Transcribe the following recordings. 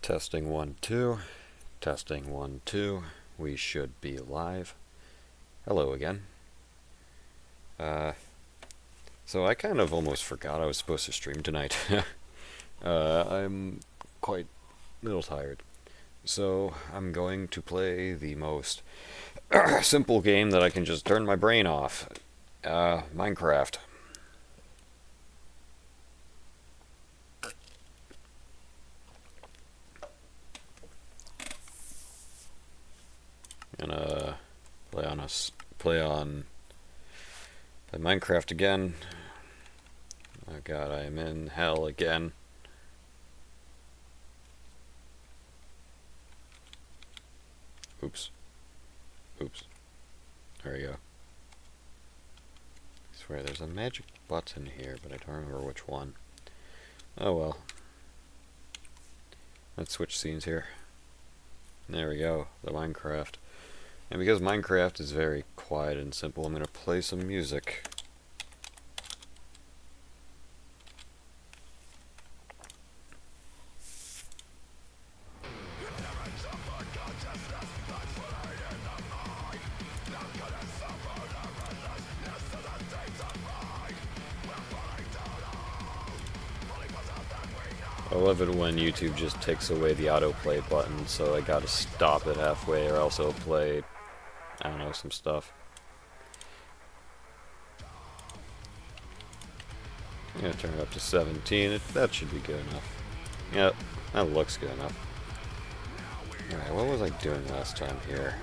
Testing 1 2. Testing 1 2. We should be live. Hello again. So I kind of almost forgot I was supposed to stream tonight. I'm quite a little tired. So I'm going to play the most simple game that I can just turn my brain off. Minecraft. Gonna play Minecraft again. Oh god, I am in hell again. Oops. There we go. I swear there's a magic button here, but I don't remember which one. Oh well. Let's switch scenes here. There we go, the Minecraft. And because Minecraft is very quiet and simple, I'm going to play some music. I love it when YouTube just takes away the autoplay button, so I gotta stop it halfway or else it'll play, I don't know, some stuff. I'm gonna turn it up to 17. That should be good enough. Yep, that looks good enough. Alright, what was I doing last time here?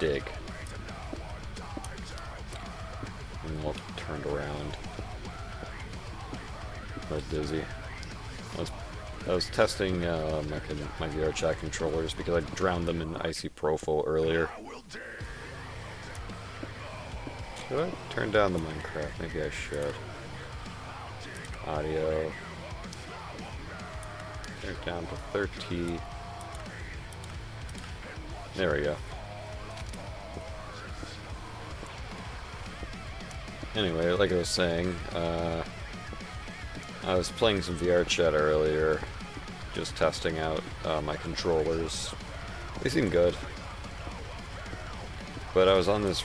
Dig. And all turned around. I was dizzy. I was testing my VR chat controllers because I drowned them in Icy Profile earlier. Should I turn down the Minecraft? Maybe I should. Audio. Turn it down to 30. There we go. Anyway, like I was saying, I was playing some VR chat earlier, just testing out my controllers. They seem good. But I was on this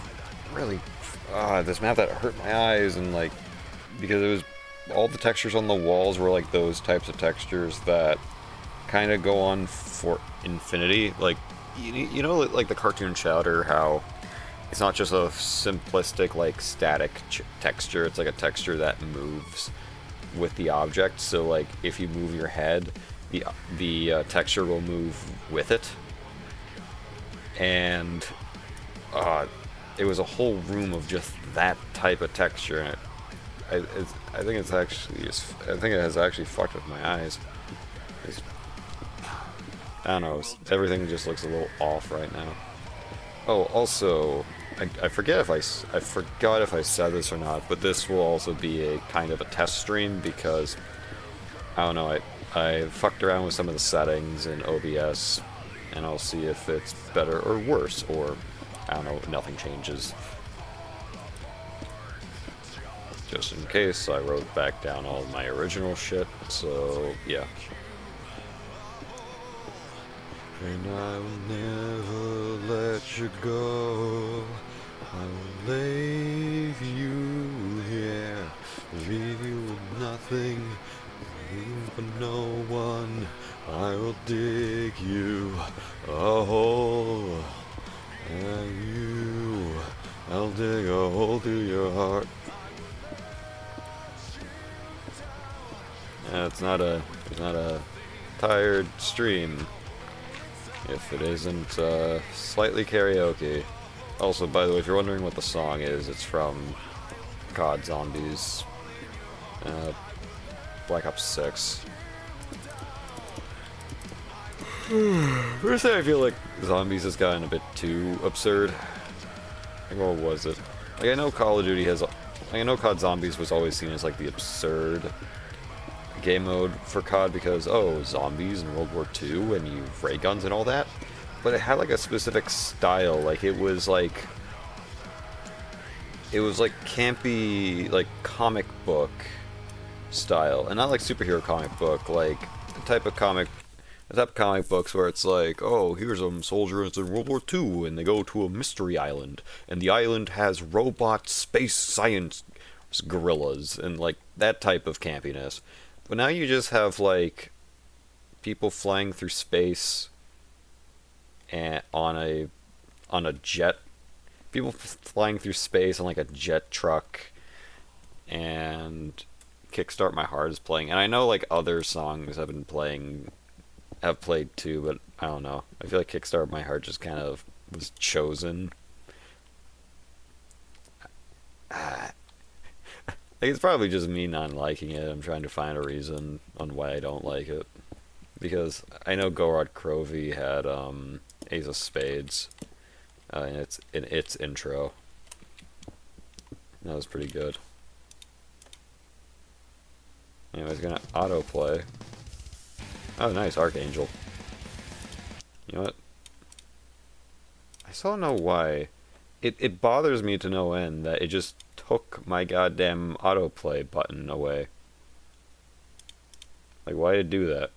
really, this map that hurt my eyes, and like, because it was, all the textures on the walls were like those types of textures that kind of go on for infinity. Like, you know, like the cartoon Chowder, how it's not just a simplistic, like, static texture, it's like a texture that moves with the object. So like if you move your head, the texture will move with it, and it was a whole room of just that type of texture, and I think it's actually I think it has actually fucked with my eyes. I don't know, everything just looks a little off right now. Oh, also, I forgot if I said this or not, but this will also be a kind of a test stream because, I don't know, I fucked around with some of the settings in OBS, and I'll see if it's better or worse, or, I don't know, nothing changes. Just in case, I wrote back down all my original shit, so, yeah. And I will never let you go. I will leave you here, leave you with nothing, leave for no one. I will dig you a hole, and I'll dig a hole through your heart. It's not a tired stream if it isn't slightly karaoke. Also, by the way, if you're wondering what the song is, it's from COD Zombies, Black Ops 6. First, I feel like Zombies has gotten a bit too absurd. Like, what was it? Like, I know Call of Duty has, I know COD Zombies was always seen as like the absurd game mode for COD because, oh, zombies in World War II and you ray guns and all that. But it had like a specific style, like it was like campy, like comic book style, and not like superhero comic book, like type of comic books where it's like, oh, here's some soldiers in World War II, and they go to a mystery island, and the island has robot space science gorillas, and like that type of campiness. But now you just have like people flying through space and on a jet, people flying through space on like a jet truck, and Kickstart My Heart is playing, and I know like other songs have played too, but I don't know. I feel like Kickstart My Heart just kind of was chosen. Like, it's probably just me not liking it. I'm trying to find a reason on why I don't like it. Because I know Gorod Krovi had Ace of Spades in its intro. That was pretty good. Anyways, gonna autoplay. Oh, nice, Archangel. You know what? I still don't know why. It bothers me to no end that it just took my goddamn autoplay button away. Like, why did it do that?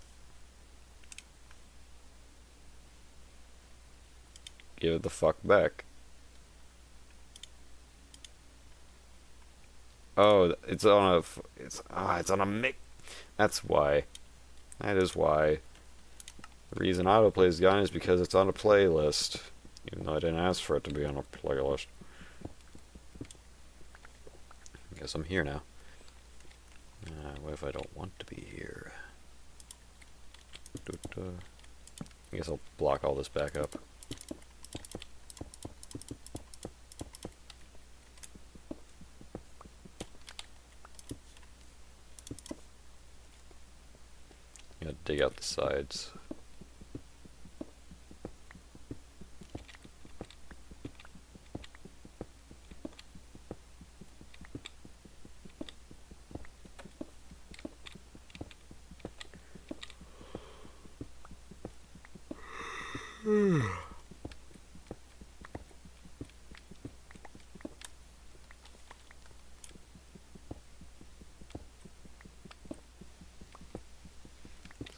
Give it the fuck back. Oh, it's on a mix. That's why. That is why. The reason autoplay is gone is because it's on a playlist. Even though I didn't ask for it to be on a playlist. I guess I'm here now. What if I don't want to be here? I guess I'll block all this back up. Gotta dig out the sides.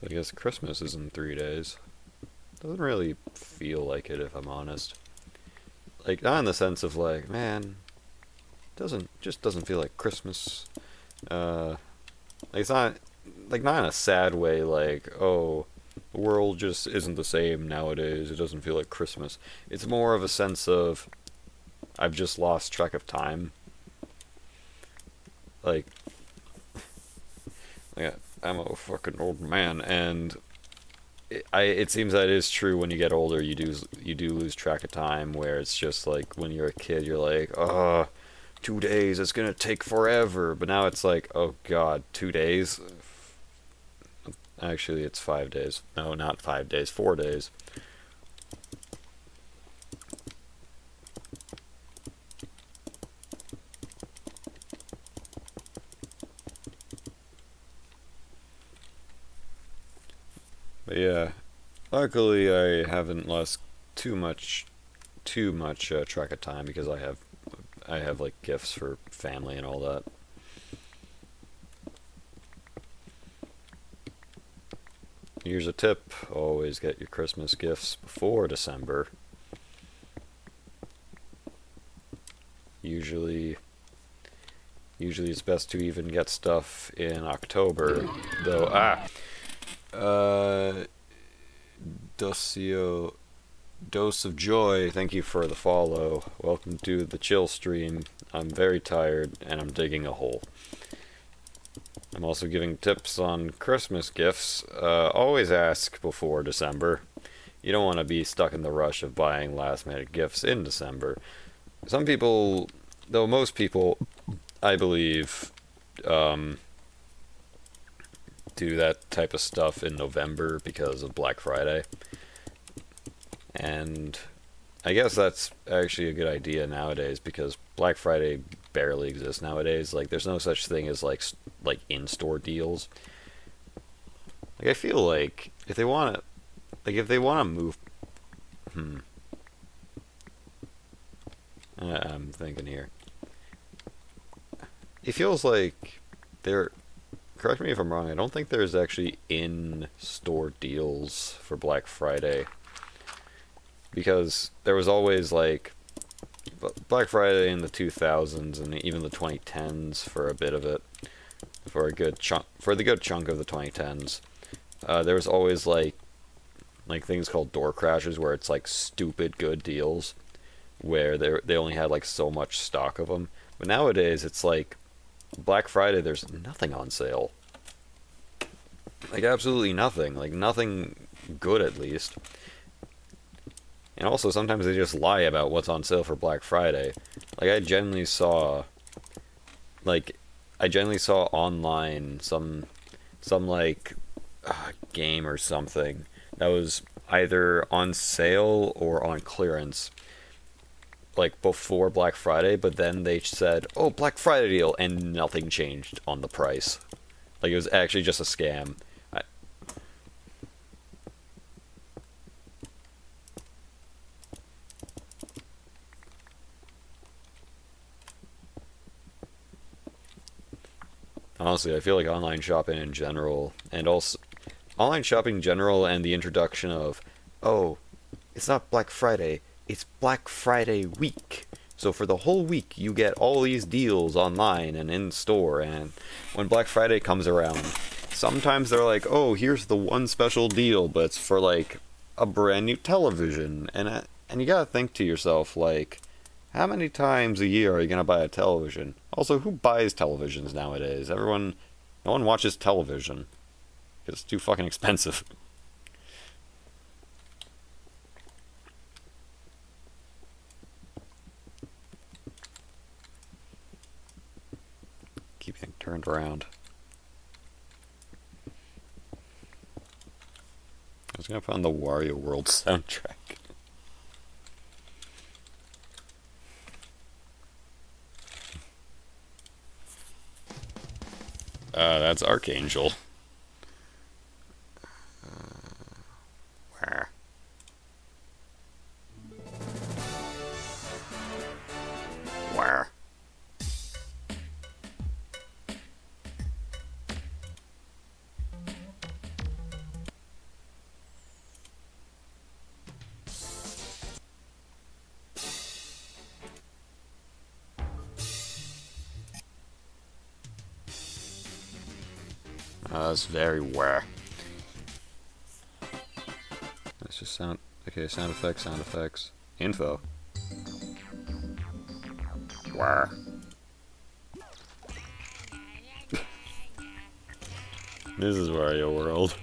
So I guess Christmas is in 3 days. Doesn't really feel like it, if I'm honest. Like, not in the sense of like, man, doesn't feel like Christmas. Like, it's not, like, not in a sad way, like, oh, the world just isn't the same nowadays, it doesn't feel like Christmas. It's more of a sense of, I've just lost track of time. Like, yeah, I'm a fucking old man, and it seems that it is true when you get older, you do lose track of time, where it's just like, when you're a kid, you're like, oh, 2 days, it's gonna take forever, but now it's like, oh god, 2 days? Actually, it's 5 days. No, not 5 days, 4 days. But yeah, luckily I haven't lost too much track of time, because I have like gifts for family and all that. Here's a tip: always get your Christmas gifts before December. Usually it's best to even get stuff in October, though. Docio, Dose of Joy, thank you for the follow. Welcome to the chill stream. I'm very tired and I'm digging a hole. I'm also giving tips on Christmas gifts. Always ask before December. You don't want to be stuck in the rush of buying last minute gifts in December. Some people, though most people, I believe, do that type of stuff in November because of Black Friday. And I guess that's actually a good idea nowadays, because Black Friday barely exists nowadays. Like, there's no such thing as like in-store deals. Like, I feel like if they want to move, I'm thinking here. It feels like correct me if I'm wrong, I don't think there's actually in-store deals for Black Friday. Because there was always, like, Black Friday in the 2000s and even the 2010s for a bit of it. For the good chunk of the 2010s. There was always, like things called door crashes where it's, like, stupid good deals. Where they only had, like, so much stock of them. But nowadays, it's, like, Black Friday, there's nothing on sale. Like, absolutely nothing. Like, nothing good, at least. And also, sometimes they just lie about what's on sale for Black Friday. Like, I genuinely saw online some like, game or something that was either on sale or on clearance, like, before Black Friday, but then they said, oh, Black Friday deal, and nothing changed on the price. Like, it was actually just a scam. Honestly, I feel like online shopping in general, and also online shopping in general, and the introduction of, oh, it's not Black Friday, it's Black Friday week. So for the whole week, you get all these deals online and in store, and when Black Friday comes around, sometimes they're like, oh, here's the one special deal, but it's for, like, a brand new television, and you gotta think to yourself, like, how many times a year are you gonna buy a television? Also, who buys televisions nowadays? No one watches television. It's too fucking expensive. Keep getting turned around. I was gonna put on the Wario World soundtrack. That's Archangel. Where? Where? That's very where. That's just sound. Okay, sound effects. Info. Where? This is Wario World.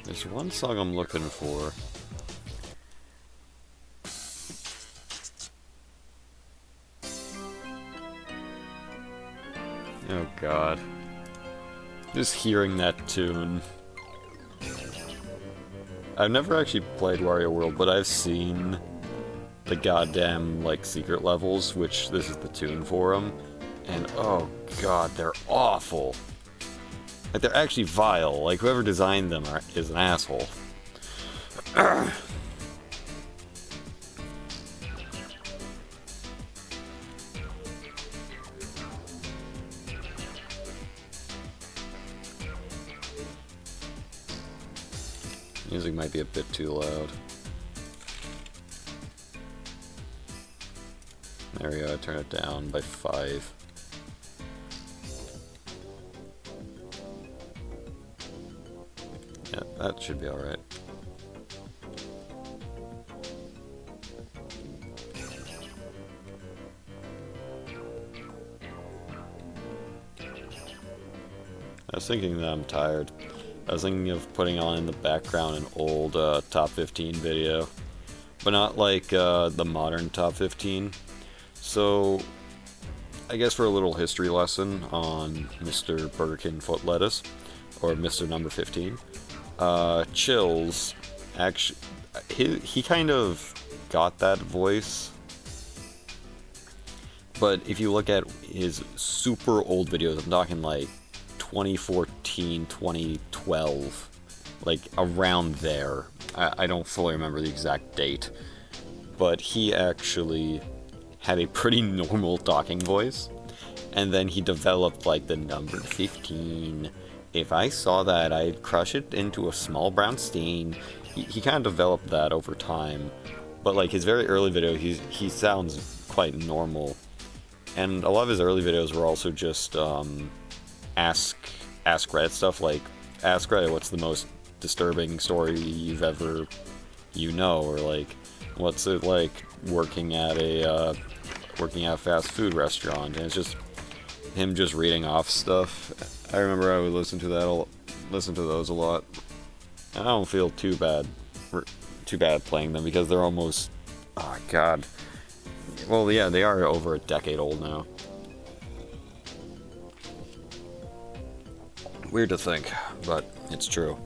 There's one song I'm looking for. Oh god. Just hearing that tune. I've never actually played Wario World, but I've seen the goddamn, like, secret levels, which this is the tune for them. And oh god, they're awful. Like, they're actually vile. Like, whoever designed them is an asshole. Music might be a bit too loud. There we go, I turn it down by 5. Yeah, that should be alright. I was thinking that I'm tired. I was thinking of putting on in the background an old top 15 video, but not like the modern top 15. So I guess for a little history lesson on Mr. Birkin Foot Lettuce, or Mr. Number 15, Chills, actually, he kind of got that voice, but if you look at his super old videos, I'm talking like 2014, 2012, like around there. I don't fully remember the exact date, but he actually had a pretty normal talking voice, and then he developed like the number 15. If I saw that, I'd crush it into a small brown stain. He kind of developed that over time, but like his very early video, he sounds quite normal, and a lot of his early videos were also just ask Reddit stuff, like ask Reddit what's the most disturbing story you've ever or like what's it like working at a fast food restaurant, and it's just him just reading off stuff. I remember I would listen to those a lot. I don't feel too bad playing them because they're almost, oh god, well yeah, they are over a decade old now. Weird to think, but it's true.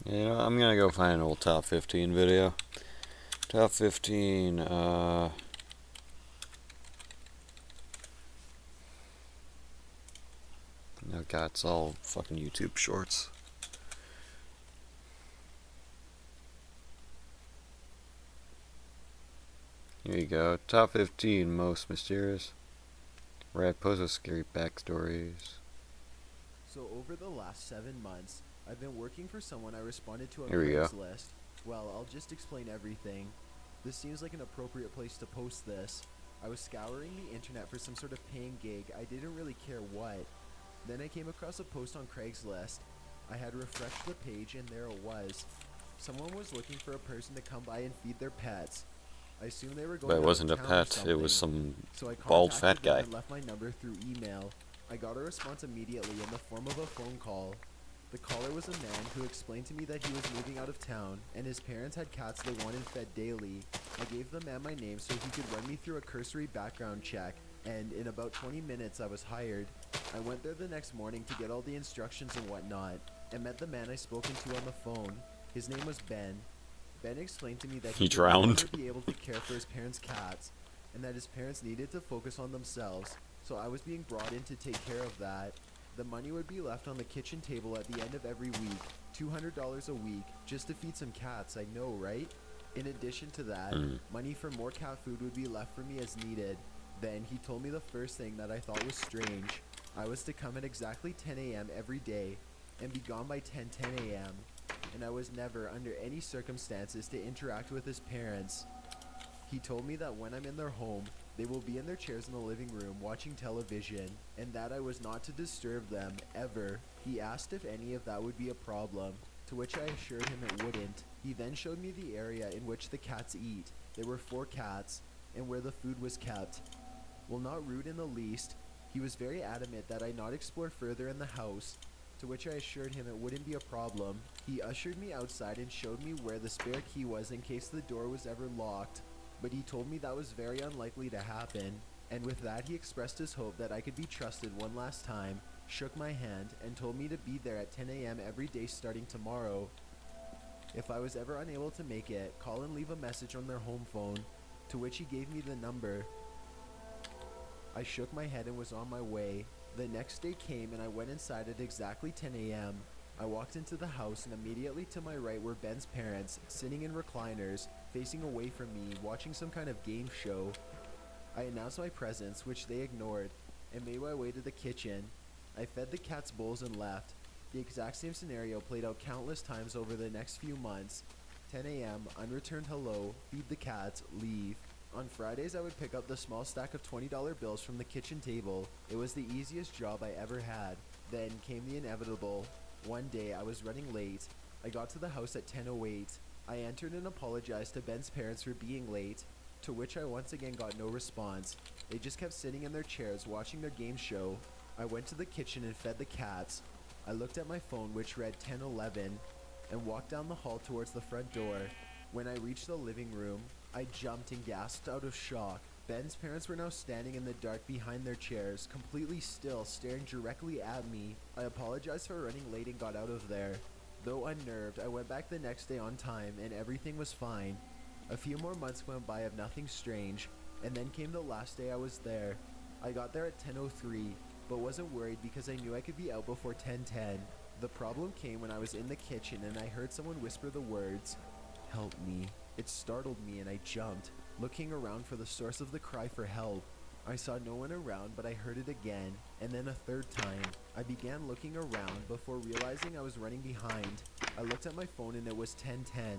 You know, I'm gonna go find an old top 15 video. Top 15, oh god, it's all fucking YouTube shorts. Here you go, top 15 most mysterious. Where I post with scary backstories. So over the last 7 months, I've been working for someone I responded to on Here we go. Craigslist. Well, I'll just explain everything. This seems like an appropriate place to post this. I was scouring the internet for some sort of paying gig. I didn't really care what. Then I came across a post on Craigslist. I had refreshed the page and there it was. Someone was looking for a person to come by and feed their pets. I assumed they were going But it out wasn't a of town or pet, it was something. some So I bald contacted fat them guy. and left my number through email. I got a response immediately in the form of a phone call. The caller was a man who explained to me that he was moving out of town and his parents had cats they wanted fed daily. I gave the man my name so he could run me through a cursory background check, and in about 20 minutes I was hired. I went there the next morning to get all the instructions and whatnot, and met the man I spoken to on the phone. His name was Ben. Ben explained to me that He would drowned. never be able to care for his parents' cats, and that his parents needed to focus on themselves, so I was being brought in to take care of that. The money would be left on the kitchen table at the end of every week, $200 a week, just to feed some cats, I know, right? In addition to that, money for more cat food would be left for me as needed. Then he told me the first thing that I thought was strange. I was to come at exactly 10 a.m. every day and be gone by 10 a.m. And I was never, under any circumstances, to interact with his parents. He told me that when I'm in their home, they will be in their chairs in the living room watching television, and that I was not to disturb them, ever. He asked if any of that would be a problem, to which I assured him it wouldn't. He then showed me the area in which the cats eat. There were 4 cats, and where the food was kept. While not rude in the least, he was very adamant that I not explore further in the house, to which I assured him it wouldn't be a problem. He ushered me outside and showed me where the spare key was in case the door was ever locked, but he told me that was very unlikely to happen, and with that he expressed his hope that I could be trusted one last time, shook my hand, and told me to be there at 10 a.m. every day starting tomorrow. If I was ever unable to make it, call and leave a message on their home phone, to which he gave me the number. I shook my head and was on my way. The next day came and I went inside at exactly 10 a.m. I walked into the house and immediately to my right were Ben's parents, sitting in recliners, facing away from me, watching some kind of game show. I announced my presence, which they ignored, and made my way to the kitchen. I fed the cats bowls and left. The exact same scenario played out countless times over the next few months. 10 a.m., unreturned hello, feed the cats, leave. On Fridays, I would pick up the small stack of $20 bills from the kitchen table. It was the easiest job I ever had. Then came the inevitable. One day, I was running late. I got to the house at 10:08. I entered and apologized to Ben's parents for being late, to which I once again got no response. They just kept sitting in their chairs watching their game show. I went to the kitchen and fed the cats. I looked at my phone, which read 10:11, and walked down the hall towards the front door. When I reached the living room, I jumped and gasped out of shock. Ben's parents were now standing in the dark behind their chairs, completely still, staring directly at me. I apologized for running late and got out of there. Though unnerved, I went back the next day on time and everything was fine. A few more months went by of nothing strange, and then came the last day I was there. I got there at 10:03, but wasn't worried because I knew I could be out before 10:10. The problem came when I was in the kitchen and I heard someone whisper the words, "Help me." It startled me and I jumped, looking around for the source of the cry for help. I saw no one around, but I heard it again, and then a third time. I began looking around before realizing I was running behind. I looked at my phone and it was 10:10.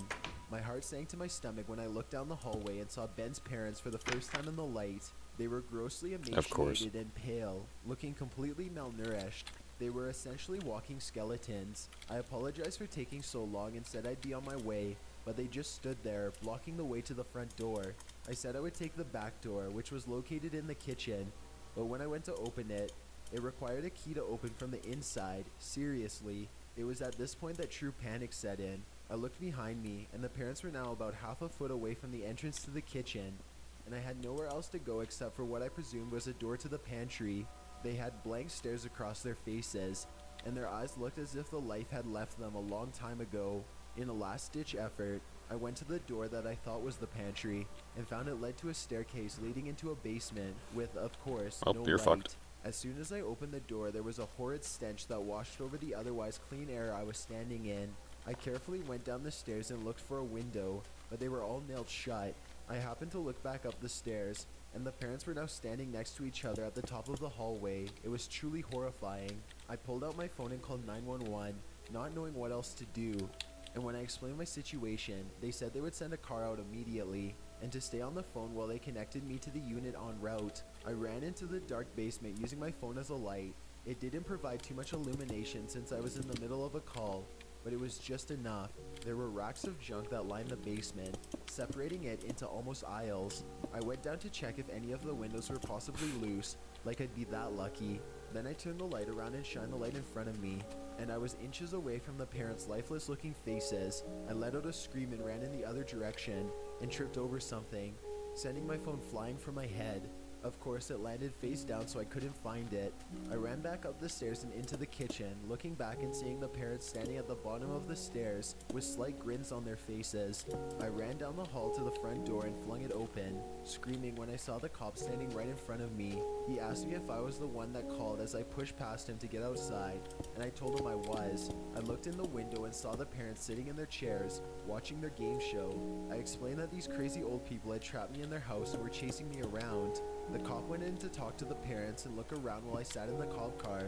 My heart sank to my stomach when I looked down the hallway and saw Ben's parents for the first time in the light. They were grossly emaciated and pale, looking completely malnourished. They were essentially walking skeletons. I apologized for taking so long and said I'd be on my way, but they just stood there, blocking the way to the front door. I said I would take the back door, which was located in the kitchen, but when I went to open it, it required a key to open from the inside. Seriously, it was at this point that true panic set in. I looked behind me, and the parents were now about half a foot away from the entrance to the kitchen, and I had nowhere else to go except for what I presumed was a door to the pantry. They had blank stares across their faces, and their eyes looked as if the life had left them a long time ago. In a last-ditch effort, I went to the door that I thought was the pantry, and found it led to a staircase leading into a basement with, of course, no you're light. fucked. As soon as I opened the door, there was a horrid stench that washed over the otherwise clean air I was standing in. I carefully went down the stairs and looked for a window, but they were all nailed shut. I happened to look back up the stairs, and the parents were now standing next to each other at the top of the hallway. It was truly horrifying. I pulled out my phone and called 911, not knowing what else to do. And when I explained my situation, they said they would send a car out immediately, and to stay on the phone while they connected me to the unit en route. I ran into the dark basement using my phone as a light. It didn't provide too much illumination since I was in the middle of a call, but it was just enough. There were racks of junk that lined the basement, separating it into almost aisles. I went down to check if any of the windows were possibly loose, like I'd be that lucky. Then I turned the light around and shined the light in front of me, and I was inches away from the parents' lifeless looking faces. I let out a scream and ran in the other direction, and tripped over something, sending my phone flying from my head. Of course, it landed face down so I couldn't find it. I ran back up the stairs and into the kitchen, looking back and seeing the parents standing at the bottom of the stairs with slight grins on their faces. I ran down the hall to the front door and flung it open, screaming when I saw the cop standing right in front of me. He asked me if I was the one that called as I pushed past him to get outside, and I told him I was. I looked in the window and saw the parents sitting in their chairs, watching their game show. I explained that these crazy old people had trapped me in their house and were chasing me around. The cop went in to talk to the parents and look around while I sat in the cop car.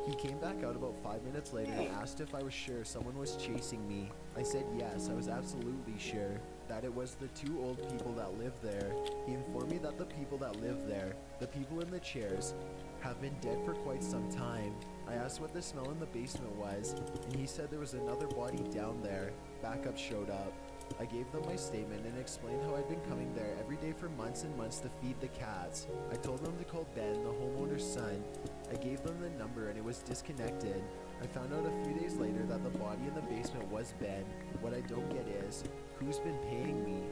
He came back out about 5 minutes later and asked if I was sure someone was chasing me. I said yes, I was absolutely sure that it was the two old people that lived there. He informed me that the people that live there, the people in the chairs, have been dead for quite some time. I asked what the smell in the basement was, and he said there was another body down there. Backup showed up. I gave them my statement and explained how I'd been coming there every day for months and months to feed the cats. I told them to call Ben, the homeowner's son. I gave them the number and it was disconnected. I found out a few days later that the body in the basement was Ben. What I don't get is, who's been paying me?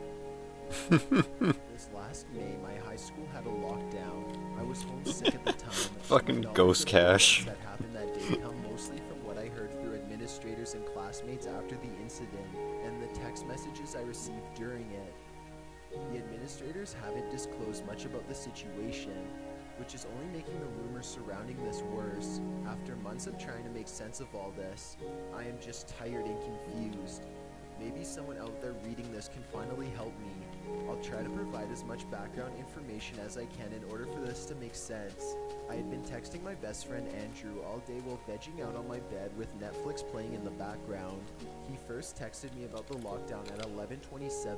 This last May, my high school had a lockdown. I was homesick at the time. Fucking My ghost knowledge of the cash. events that happened that day come mostly from what I heard through administrators and classmates after the incident. and the text messages I received during it. The administrators haven't disclosed much about the situation, which is only making the rumors surrounding this worse. After months of trying to make sense of all this, I am just tired and confused. Maybe someone out there reading this can finally help me. I'll try to provide as much background information as I can in order for this to make sense. I had been texting my best friend Andrew all day while vegging out on my bed with Netflix playing in the background. He first texted me about the lockdown at 11:27,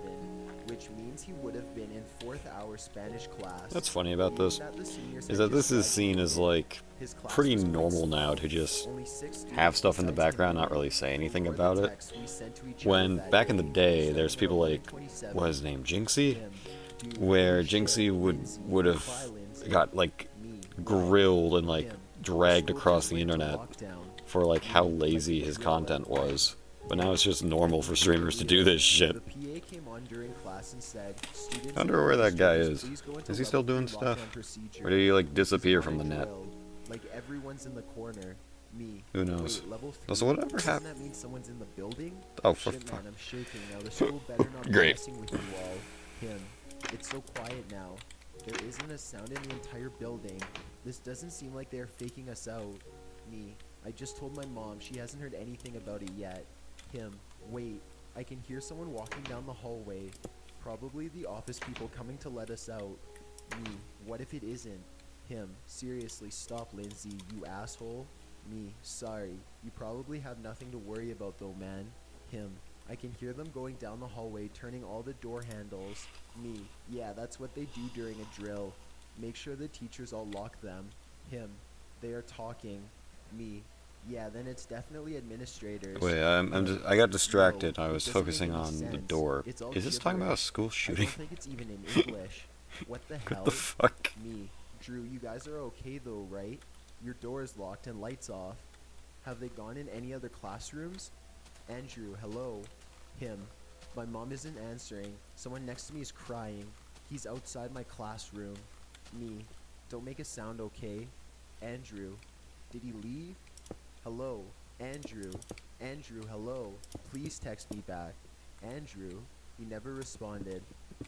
which means he would have been in 4th hour Spanish class. That's funny about this, Meaning that the seniors is had that this just is seen as graduated. like His class pretty was quite normal now small. to just Only 6 students have stuff in the besides him background, in not it. really say anything Before about the it. text we sent to each other When that back in the day, starting there's at people like, 11:27, what was his name, Jinxie? him, dude, Where holy shit, Jinxie Lindsay, would have cry, Lindsay, got like me, grilled and like him, dragged school across just the went to internet lockdown. for like how Me, lazy like, his yeah, content like, was. But now it's just normal for streamers to do this shit. The PA came on during class and said, "Students I wonder where that guy is. please go into Is he still level doing 3 stuff? lockdown procedure." Or did he like He's disappear on from a the net? drill. Like everyone's in the corner. Me. Who knows? Wait, level 3? Also, whatever Doesn't happened? that mean someone's in the building? Oh, for Shit, fuck. man, I'm shaking now. The school better not be Great. messing with you all. Him. It's so quiet now. There isn't a sound in the entire building. This doesn't seem like they're faking us out. Me. I just told my mom. She hasn't heard anything about it yet. Him. Wait. I can hear someone walking down the hallway. Probably the office people coming to let us out. Me. What if it isn't? Him. Seriously, stop, Lindsay, you asshole. Me. Sorry. You probably have nothing to worry about though, man. Him. I can hear them going down the hallway, turning all the door handles. Me. Yeah, that's what they do during a drill. Make sure the teachers all lock them. Him. They are talking. Me. Yeah, then it's definitely administrators. Wait, I got distracted. I was focusing on the door. It's all Is this talking about a gibberish. school I shooting? don't think it's even in English. What the hell? What the fuck? Me. Drew, you guys are okay though, right? Your door is locked and lights off. Have they gone in any other classrooms? Andrew, hello. Him. My mom isn't answering. Someone next to me is crying. He's outside my classroom. Me. Don't make a sound, okay? Andrew. Did he leave? Hello. Andrew. Andrew, hello. Please text me back. Andrew. He never responded.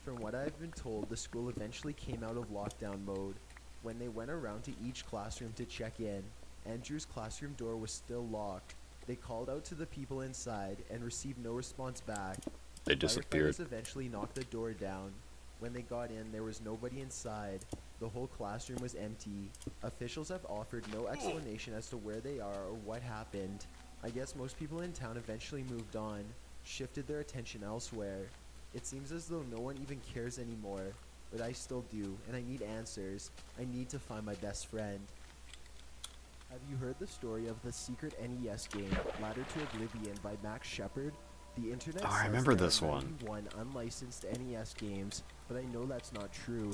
From what I've been told, the school eventually came out of lockdown mode. When they went around to each classroom to check in, Andrew's classroom door was still locked. They called out to the people inside and received no response back. They disappeared. Firefighters eventually knocked the door down. When they got in, there was nobody inside. The whole classroom was empty. Officials have offered no explanation as to where they are or what happened. I guess most people in town eventually moved on, shifted their attention elsewhere. It seems as though no one even cares anymore, but I still do, and I need answers. I need to find my best friend. Have you heard the story of the secret NES game, Ladder to Oblivion by Max Shepard? The internet Oh, I says remember there this are one. 91 unlicensed NES games, but I know that's not true.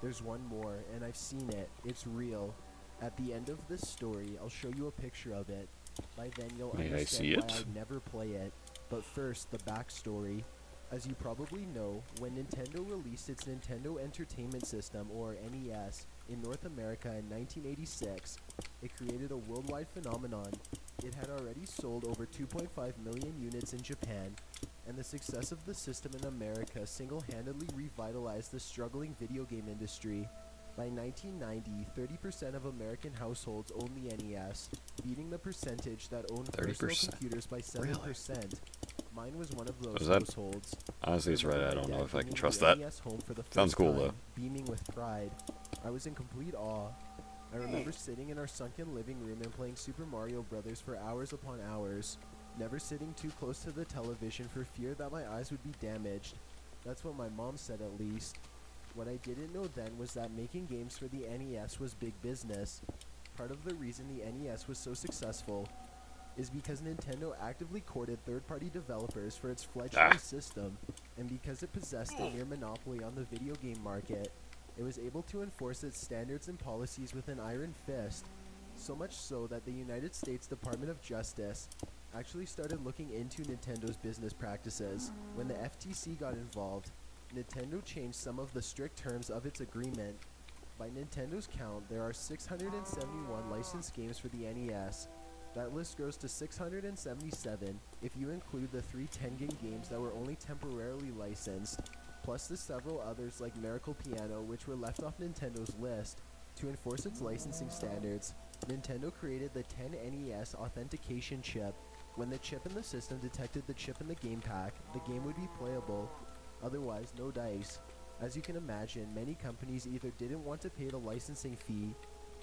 There's one more, and I've seen it. It's real. At the end of this story, I'll show you a picture of it. By then, you'll May I understand see why it? I'd never play it. But first, the backstory. As you probably know, when Nintendo released its Nintendo Entertainment System, or NES, in North America in 1986, it created a worldwide phenomenon. It had already sold over 2.5 million units in Japan, and the success of the system in America single-handedly revitalized the struggling video game industry. By 1990, 30% of American households owned the NES, beating the percentage that owned personal 30%? computers by 7%. Mine was one of those Was that- households. Honestly, it's right. I remember don't my know dad if I can bringing trust the that. NES home for the Sounds first cool, time, though. beaming with pride. I was in complete awe. I remember sitting in our sunken living room and playing Super Mario Brothers for hours upon hours, never sitting too close to the television for fear that my eyes would be damaged. That's what my mom said, at least. What I didn't know then was that making games for the NES was big business. Part of the reason the NES was so successful is because Nintendo actively courted third-party developers for its fledgling system, and because it possessed a near monopoly on the video game market, it was able to enforce its standards and policies with an iron fist, so much so that the United States Department of Justice actually started looking into Nintendo's business practices. When the FTC got involved, Nintendo changed some of the strict terms of its agreement. By Nintendo's count, there are 671 licensed games for the NES, That list grows to 677 if you include the 3 10-game games that were only temporarily licensed, plus the several others like Miracle Piano which were left off Nintendo's list. To enforce its licensing standards, Nintendo created the 10NES authentication chip. When the chip in the system detected the chip in the game pack, the game would be playable, otherwise no dice. As you can imagine, many companies either didn't want to pay the licensing fee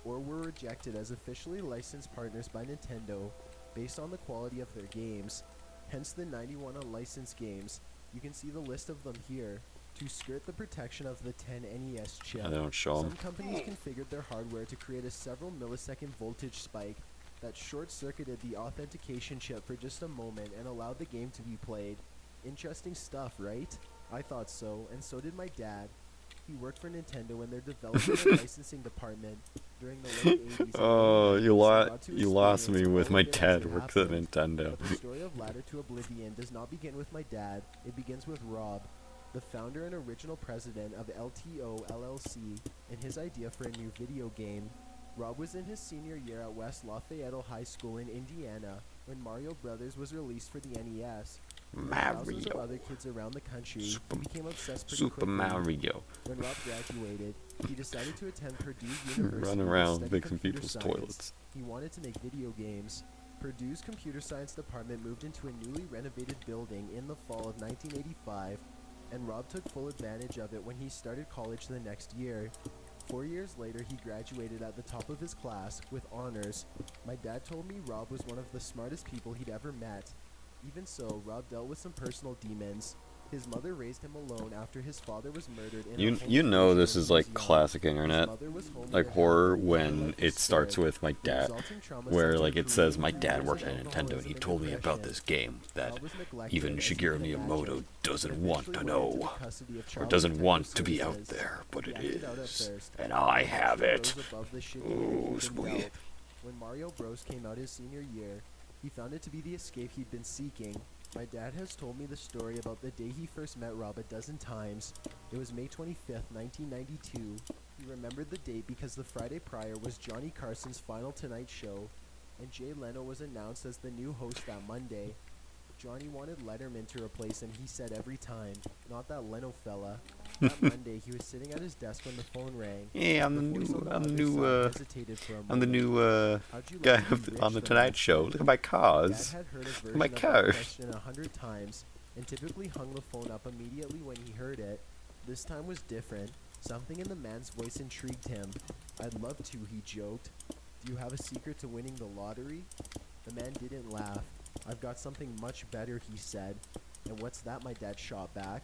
or were rejected as officially licensed partners by Nintendo based on the quality of their games, hence the 91 unlicensed games. You can see the list of them here. To skirt the protection of the 10NES chip, They don't show some them. companies configured their hardware to create a several millisecond voltage spike that short-circuited the authentication chip for just a moment and allowed the game to be played. Interesting stuff, right? I thought so, and so did my dad. He worked for Nintendo in their development and licensing department during the late 80s. Oh, and you 90s, lost me experience with all my of it as dad it works at happened. Nintendo. But the story of Ladder to Oblivion does not begin with my dad, it begins with Rob, the founder and original president of LTO LLC, and his idea for a new video game. Rob was in his senior year at West Lafayette High School in Indiana when Mario Brothers was released for the NES. Thousands of Mario. other kids around the country Super- became obsessed pretty Super quickly. Mario. When Rob graduated, he decided to attend Purdue University Run to around study fixing computer people's science. toilets. He wanted to make video games. Purdue's computer science department moved into a newly renovated building in the fall of 1985, and Rob took full advantage of it when he started college the next year. 4 years later, he graduated at the top of his class with honors. My dad told me Rob was one of the smartest people he'd ever met. Even so, Rob dealt with some personal demons. His mother raised him alone after his father was murdered in a home You know invasion this when is he was like young. classic His internet, mother was homely like and horror, helpful, when but it starts scared. with my The dad, resulting trauma where sent like him it says careening my through dad years worked of at Nintendo and he alcoholism told me about depression. this game that Rob was neglected, even as you Shigeru can Miyamoto imagine, doesn't and want to eventually went into know, the custody of or Child doesn't Protective want to be out Services. there, but He it acted out at is, first, and but I have eventually it. rose above the shitty Oh, hand he'd been sweet. dealt. When Mario Bros came out his senior year, he found it to be the escape he'd been seeking. My dad has told me the story about the day he first met Rob a dozen times. It was May 25th, 1992. He remembered the date because the Friday prior was Johnny Carson's final Tonight Show, and Jay Leno was announced as the new host that Monday. Johnny wanted Letterman to replace him, he said every time. Not that Leno fella. That Monday, he was sitting at his desk when the phone rang. Yeah, The voice on the other side hesitated for a I'm the moment. new How'd you guy like to be rich, on the the Tonight man Show. said. Look at my Dad cars. had heard a at version my of that car. question 100 times and typically hung the phone up immediately when he heard it. This time was different. Something in the man's voice intrigued him. I'd love to, he joked. Do you have a secret to winning the lottery? The man didn't laugh. I've got something much better, he said. And what's that, my dad shot back.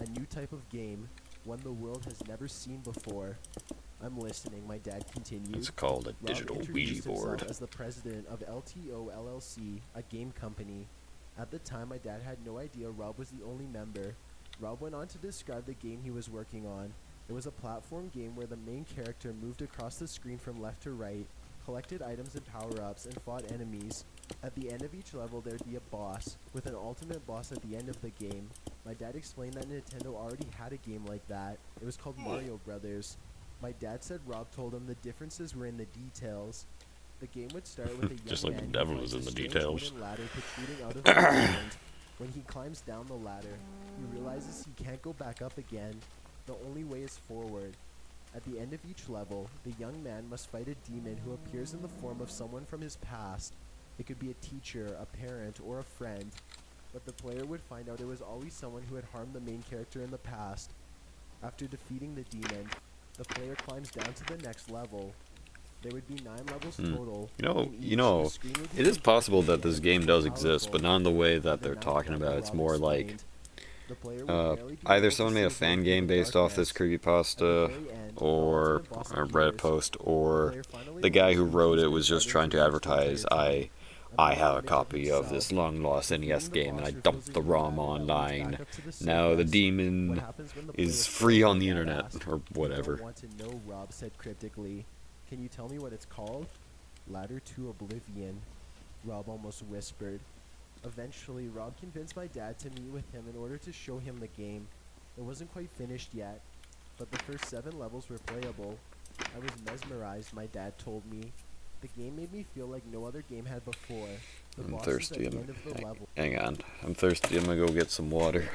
A new type of game, one the world has never seen before. I'm listening, my dad continued. It's called a Rob digital introduced Ouija board. himself as the president of LTO LLC, a game company. At the time, my dad had no idea Rob was the only member. Rob went on to describe the game he was working on. It was a platform game where the main character moved across the screen from left to right, collected items and power-ups, and fought enemies. At the end of each level, there'd be a boss, with an ultimate boss at the end of the game. My dad explained that Nintendo already had a game like that. It was called Mario Brothers. My dad said Rob told him the differences were in the details. The game would start with a young Just like man the who devil finds is in a the strange details. wooden ladder protruding out of the ground. When he climbs down the ladder, he realizes he can't go back up again. The only way is forward. At the end of each level, the young man must fight a demon who appears in the form of someone from his past. It could be a teacher, a parent, or a friend, but the player would find out it was always someone who had harmed the main character in the past. After defeating the demon, the player climbs down to the next level. There would be 9 levels total. In each, the screen would be It is possible that this completely game does exist, but powerful. not in the way By that the they're ninth talking level, about. It's Rob more like explained, the player would barely be either able to someone made a see fan through game the based off this darkness. creepypasta, At the very end, the or ultimate boss a Reddit appears. post, The or player finally the guy learns who who wrote he's it been was just fighting trying for to most of the advertise, entire time. I A have a mirror image copy of himself. this long-lost NES Defeating the game, and boss I reveals dumped a the new ROM ladder that leads online. back up to the Now the surface. What demon happens when the player is falls, free on my the dad internet, asked. or I whatever. don't want to know, Rob said cryptically. Can you tell me what it's called? Ladder to Oblivion, Rob almost whispered. Eventually, Rob convinced my dad to meet with him in order to show him the game. It wasn't quite finished yet, but the first 7 levels were playable. I was mesmerized, my dad told me. The game made me feel like no other game had before. The I'm bosses at thirsty. the end of the level. Hang on. I'm thirsty. I'm gonna go get some water.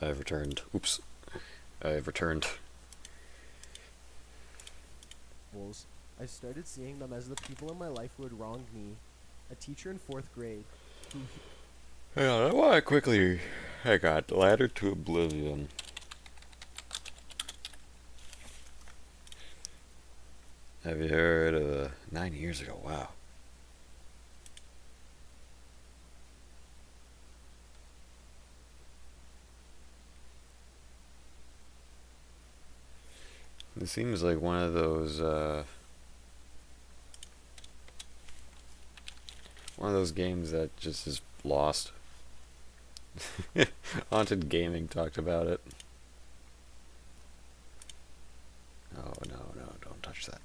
I've returned. Oops. I've returned. I started seeing them as the people in my life who had wronged me. A teacher in 4th grade who Hang on, I want to quickly. I got Ladder to Oblivion. Have you heard of 9 years ago? Wow. It seems like one of those games that just is lost. Haunted Gaming talked about it. Oh no, don't touch that.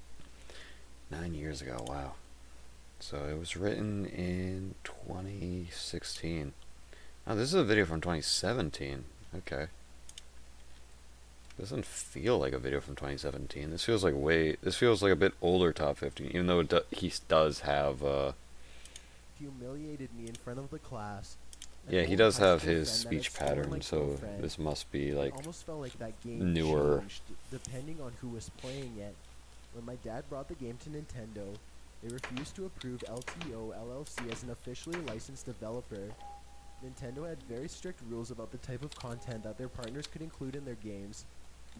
9 years ago, wow. So it was written in 2016. Oh, this is a video from 2017. Okay. Doesn't feel like a video from 2017. This feels like a bit older top 15, even though he does have humiliated me in front of the class. yeah, he does have his speech pattern, so this must be like almost felt like that game newer. changed depending on who was playing it. When my dad brought the game to Nintendo, they refused to approve LTO LLC as an officially licensed developer. Nintendo had very strict rules about the type of content that their partners could include in their games.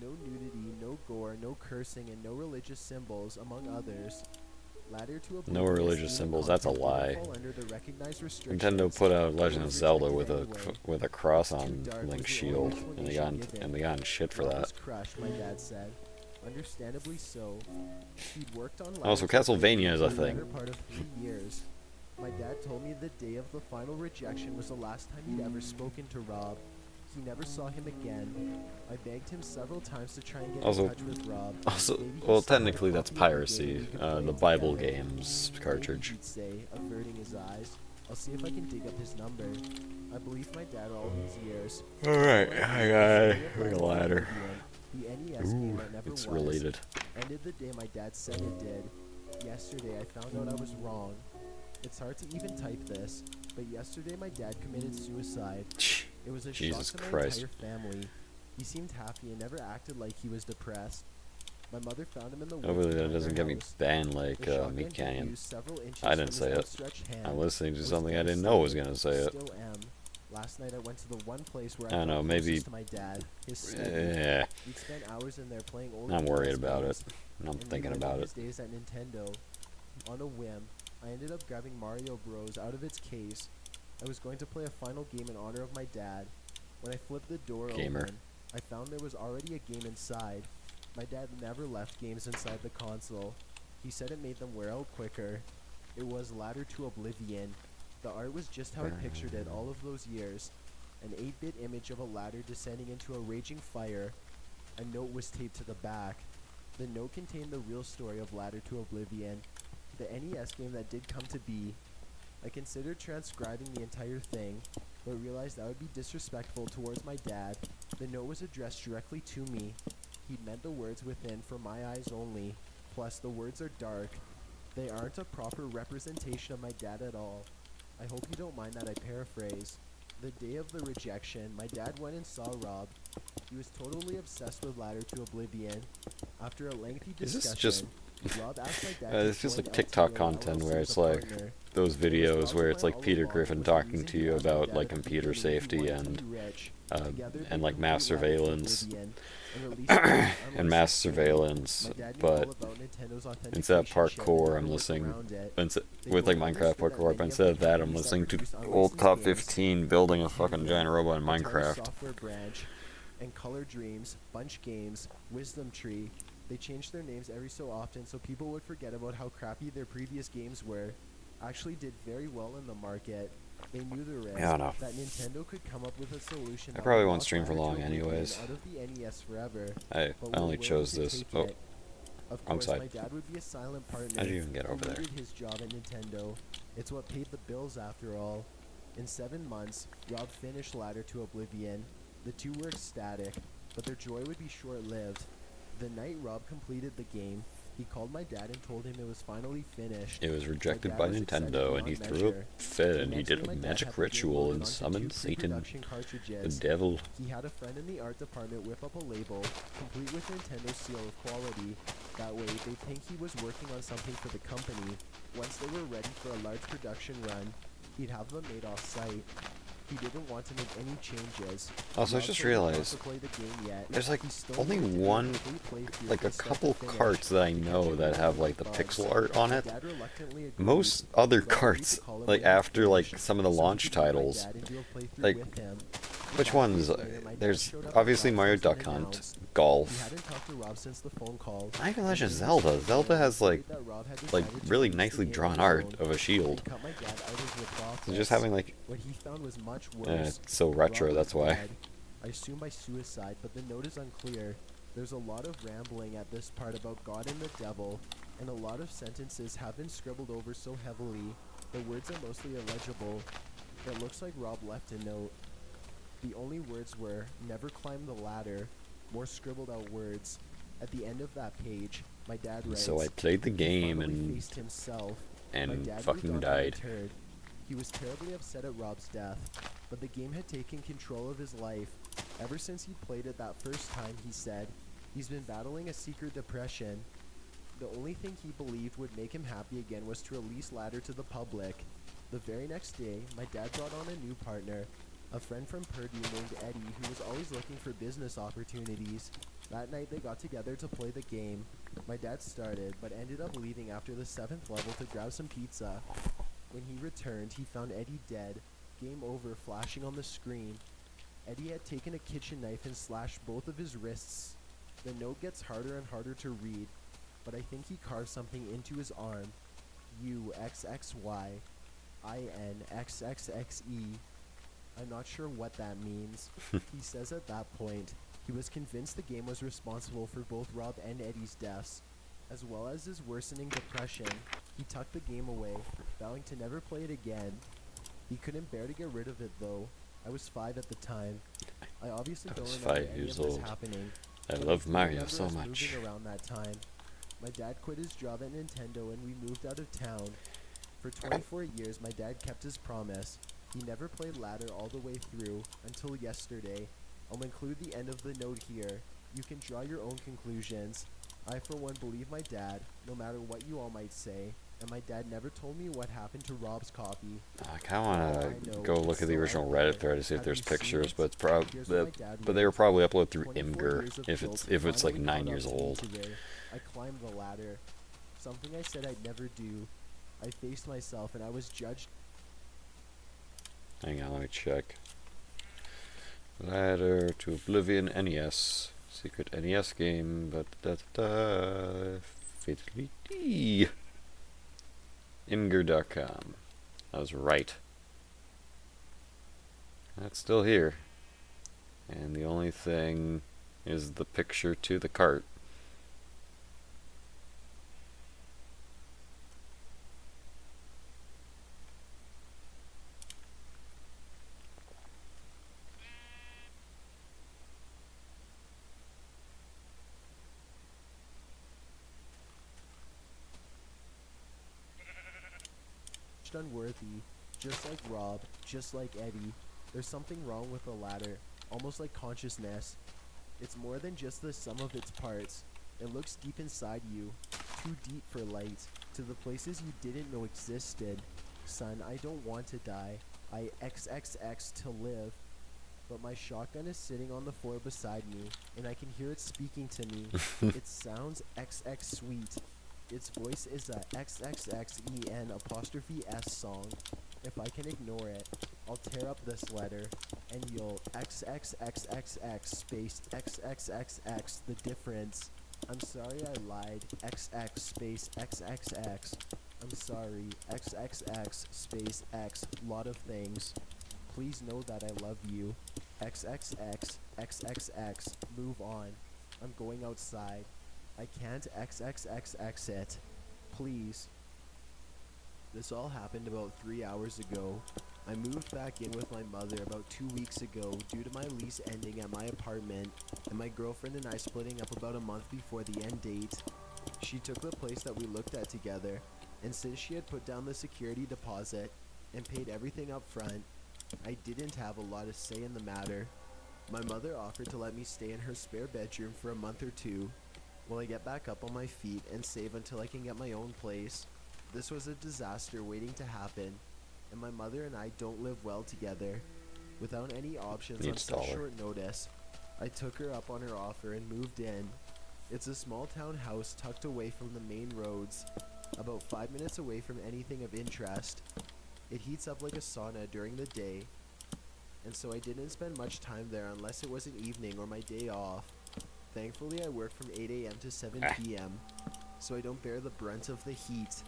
No nudity, no gore, no cursing, and no religious symbols, among others. Ladder to Oblivion. No religious symbols. That's a lie. Nintendo put out Legend of Zelda with a cross on Link's shield, and they got in shit for that. My dad said. Understandably so. He'd worked on Also, Castlevania is a for the thing. better part of 3 years. My dad told me the day of the final rejection was the last time he'd ever spoken to Rob. He never saw him again. I begged him several times to try and get in touch with Rob. Well, technically that's piracy. The Bible Games cartridge. He'd say, averting his eyes. I'll see if I can dig up his number. I believed my dad all these years. Alright, I got a ladder. The NES game that never It's was related. ended the day my dad said it did. Yesterday I found out I was wrong. It's hard to even type this, but yesterday my dad committed suicide. It was a Jesus shock to my Christ. entire family. He seemed happy and never acted like he was depressed. My mother found him in the woods. Hopefully that behind doesn't their get me house. banned like The shotgun Meat he'd Canyon. used several inches I didn't from say his it. outstretched hand I'm listening to was something I didn't know was gonna say it. Still am. Last night I went to the one place where I don't know, felt maybe. closest to my dad, his study. Yeah, We'd spend hours in there playing old I'm worried NES about it. games And I'm and thinking reliving about his it. days at Nintendo. On a whim, I ended up grabbing Mario Bros. Out of its case. I was going to play a final game in honor of my dad. When I flipped the door Gamer. open, I found there was already a game inside. My dad never left games inside the console. He said it made them wear out quicker. It was Ladder to Oblivion. The art was just how I pictured it all of those years. An 8-bit image of a ladder descending into a raging fire. A note was taped to the back. The note contained the real story of Ladder to Oblivion, the NES game that did come to be. I considered transcribing the entire thing, but realized that would be disrespectful towards my dad. The note was addressed directly to me. He'd meant the words within for my eyes only. Plus, the words are dark. They aren't a proper representation of my dad at all. I hope you don't mind that I paraphrase. The day of the rejection, my dad went and saw Rob. He was totally obsessed with Ladder to Oblivion. After a lengthy Is discussion, this just Rob asked my dad to This feels join like TikTok LTA content LLC where as it's a like partner. those It was videos Rob's where it's plan like all Peter along, Griffin and was the talking reason to he you asked my about dad like at the computer beginning if he safety wanted to and be rich. uh, Together, they and like mass complete Ladder to surveillance Oblivion and released it as an and mass unlicensed game. surveillance, My dad knew but all about Nintendo's instead of authentication chip and parkour, how I'm to work listening around it. They with like both Minecraft understood that parkour, but many of instead the of that, I'm companies that listening to produce old unlicensed Top games, 15 building a like fucking Cubian, giant robot in Atari Minecraft. Software Branch, and Color Dreams, Bunch Games, Wisdom Tree, they changed their names every so often so people would forget about how crappy their previous games were. Actually did very well in the market. They knew the risk Yeah, I don't know. that Nintendo could come up with a solution I that probably would won't lock stream for Ladder to long Oblivion anyways. out of the NES forever, I but I were only willing chose to this. take Oh, it. Of wrong course, side. my dad would be a silent partner How'd you even get who over there? needed his job at Nintendo. It's what paid the bills after all. In 7 months, Rob finished Ladder to Oblivion. The two were ecstatic, but their joy would be short-lived. The night Rob completed the game, he called my dad and told him it was finally finished. It was rejected dad by was excited Nintendo, and he beyond threw a measure. fit, The and he next did day, a my dad magic had the game ritual loaded and onto summoned two Satan, pre-production the cartridges. devil. He had a friend in the art department whip up a label, complete with Nintendo's seal of quality. That way, they'd think he was working on something for the company. Once they were ready for a large production run, he'd have them made off-site. He didn't want to make any changes. Also, I Rob just told him not realized to play the game yet. there's like He still only needed to do a one, complete playthrough like a from start to couple finish. carts that I The know catcher that was have full like of the bugs. pixel art on My it. dad reluctantly agreed. Most other Rob agreed to carts, call him like when he after like finished, some of the so he launch could meet my titles, dad and do a playthrough like with him. which 5 ones? days later, my dad There's showed up at obviously Rob's Mario house Duck and Hunt, announced he Golf. hadn't talked to Rob since the phone call. Not even and Legend of he Zelda. was Zelda has like that Rob had like decided to really release the nicely game drawn on his art own of a and shield. cut my dad out of the process. So just having like What he found was much worse. it's so retro. Rob was That's why. dead. I assume by suicide, but the note is unclear. There's a lot of rambling at this part about God and the devil, and a lot of sentences have been scribbled over so heavily, the words are mostly illegible. It looks like Rob left a note. The only words were, never climb the ladder, more scribbled out words. At the end of that page, my dad writes, So I played the he game finally faced himself. My and dad fucking moved on died. undeterred. He was terribly upset at Rob's death, but the game had taken control of his life. Ever since he played it that first time, he said, he's been battling a secret depression. The only thing he believed would make him happy again was to release Ladder to the public. The very next day, my dad brought on a new partner, a friend from Purdue named Eddie who was always looking for business opportunities. That night they got together to play the game. My dad started, but ended up leaving after the 7th level to grab some pizza. When he returned, he found Eddie dead, game over flashing on the screen. Eddie had taken a kitchen knife and slashed both of his wrists. The note gets harder and harder to read, but I think he carved something into his arm. UXXY INXXXE. I'm not sure what that means. He says at that point, he was convinced the game was responsible for both Rob and Eddie's deaths, as well as his worsening depression. He tucked the game away, vowing to never play it again. He couldn't bear to get rid of it though. I was 5 at the time. I obviously I don't was remember 5 any years of this old. happening. I but love do Mario remember so us much. moving around that time. My dad quit his job at Nintendo and we moved out of town. For 24 years, my dad kept his promise. He never played Ladder all the way through until yesterday. I'll include the end of the note here. You can draw your own conclusions. I, for one, believe my dad, no matter what you all might say. And my dad never told me what happened to Rob's copy. I kind All of I want know to go is look at the still original out there. Reddit thread to see if Have there's you seen pictures, it? but it's Here's what my dad but they were wrote. probably uploaded through 24 Imgur years of if guilt it's like finally 9 caught years up to me old. today. I climbed the ladder. Something I said I'd never do. I faced myself and I was judged. Hang on, let me check. Ladder to Oblivion NES. Secret NES game, but Fidelity. Imgur.com. I was right. That's still here. And the only thing is the picture to the cart. Unworthy, just like Rob, just like Eddie. There's something wrong with the ladder, almost like consciousness. It's more than just the sum of its parts. It looks deep inside you, too deep for light, to the places you didn't know existed. Son, I don't want to die. I XXX to live. But my shotgun is sitting on the floor beside me, and I can hear it speaking to me. It sounds XX sweet. Its voice is a XXXEN apostrophe S song. If I can ignore it, I'll tear up this letter, and you'll XXXXX space XXXX the difference. I'm sorry I lied. XX space XXX. I'm sorry. XXX space X. Lot of things. Please know that I love you. XXX XXX. Move on. I'm going outside. I can't XXXX it. Please. This all happened about 3 hours ago. I moved back in with my mother about 2 weeks ago due to my lease ending at my apartment, and my girlfriend and I splitting up about a month before the end date. She took the place that we looked at together, and since she had put down the security deposit and paid everything up front, I didn't have a lot of say in the matter. My mother offered to let me stay in her spare bedroom for a month or two while I get back up on my feet and save until I can get my own place. This was a disaster waiting to happen, and my mother and I don't live well together. Without any options on such short notice, I took her up on her offer and moved in. It's a small town house tucked away from the main roads, about 5 minutes away from anything of interest. It heats up like a sauna during the day, and so I didn't spend much time there unless it was an evening or my day off. Thankfully, I work from 8 a.m. to 7 p.m., so I don't bear the brunt of the heat.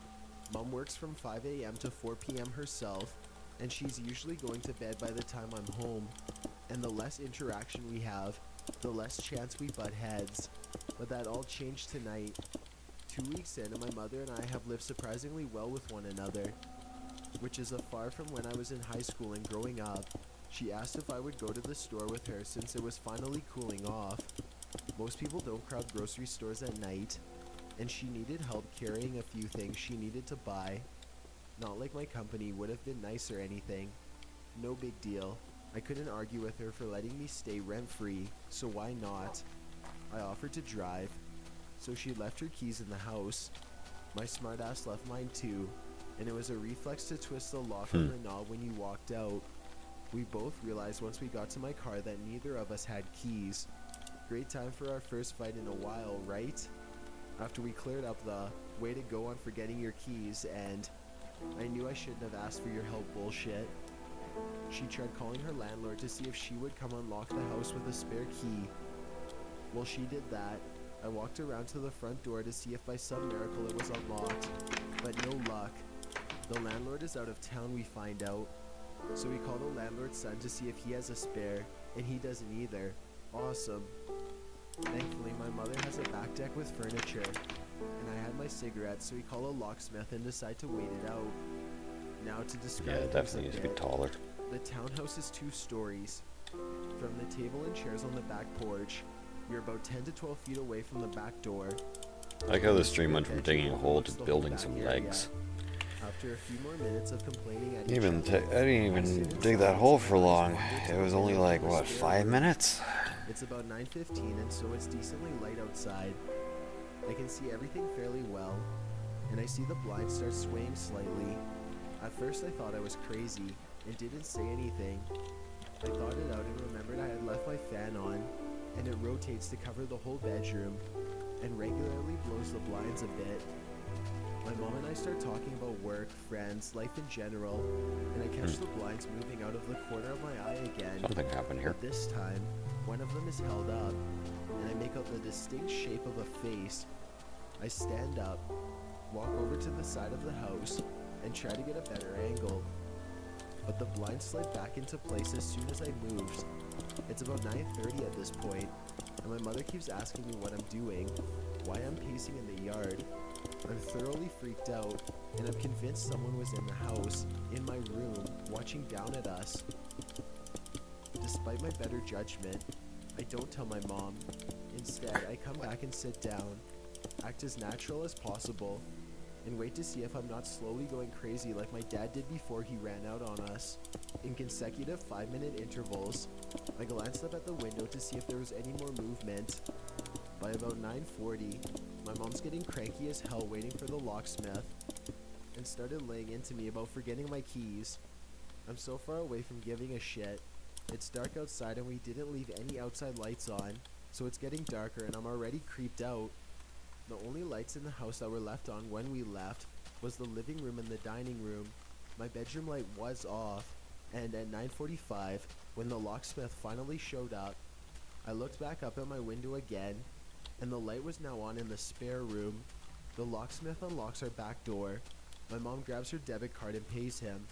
Mom works from 5 a.m. to 4 p.m. herself, and she's usually going to bed by the time I'm home. And the less interaction we have, the less chance we butt heads. But that all changed tonight. 2 weeks in, and my mother and I have lived surprisingly well with one another, which is a far from when I was in high school and growing up. She asked if I would go to the store with her since it was finally cooling off. Most people don't crowd grocery stores at night, and she needed help carrying a few things she needed to buy. Not like my company would have been nice or anything. No big deal. I couldn't argue with her for letting me stay rent-free, so why not? I offered to drive, so she left her keys in the house. My smartass left mine too, and it was a reflex to twist the lock on the knob when you walked out. We both realized once we got to my car that neither of us had keys. Great time for our first fight in a while, right? After we cleared up the way to go on forgetting your keys and I knew I shouldn't have asked for your help bullshit. She tried calling her landlord to see if she would come unlock the house with a spare key. While she did that, I walked around to the front door to see if by some miracle it was unlocked, but no luck. The landlord is out of town, we find out. So we call the landlord's son to see if he has a spare, and he doesn't either. Awesome. Thankfully, my mother has a back deck with furniture, and I had my cigarettes, so we call a locksmith and decide to wait it out. Now to describe it definitely needs to be taller. The townhouse is 2 stories. From the table and chairs on the back porch, we're about 10 to 12 feet away from the back door. I like how the stream went from digging a hole to building some legs. After a few more minutes of complaining at I didn't even dig that hole for long. It was only like, what, 5 minutes? It's about 9:15, and so it's decently light outside. I can see everything fairly well, and I see the blinds start swaying slightly. At first I thought I was crazy, and didn't say anything. I thought it out and remembered I had left my fan on, and it rotates to cover the whole bedroom, and regularly blows the blinds a bit. My mom and I start talking about work, friends, life in general, and I catch the blinds moving out of the corner of my eye again. Something happened here. But this time, one of them is held up, and I make out the distinct shape of a face. I stand up, walk over to the side of the house, and try to get a better angle. But the blinds slide back into place as soon as I moved. It's about 9:30 at this point, and my mother keeps asking me what I'm doing, why I'm pacing in the yard. I'm thoroughly freaked out, and I'm convinced someone was in the house, in my room, watching down at us. Despite my better judgment, I don't tell my mom. Instead, I come back and sit down, act as natural as possible, and wait to see if I'm not slowly going crazy like my dad did before he ran out on us. In consecutive 5-minute intervals, I glanced up at the window to see if there was any more movement. By about 9:40, my mom's getting cranky as hell waiting for the locksmith and started laying into me about forgetting my keys. I'm so far away from giving a shit. It's dark outside and we didn't leave any outside lights on, so it's getting darker and I'm already creeped out. The only lights in the house that were left on when we left was the living room and the dining room. My bedroom light was off, and at 9:45, when the locksmith finally showed up, I looked back up at my window again, and the light was now on in the spare room. The locksmith unlocks our back door. My mom grabs her debit card and pays him,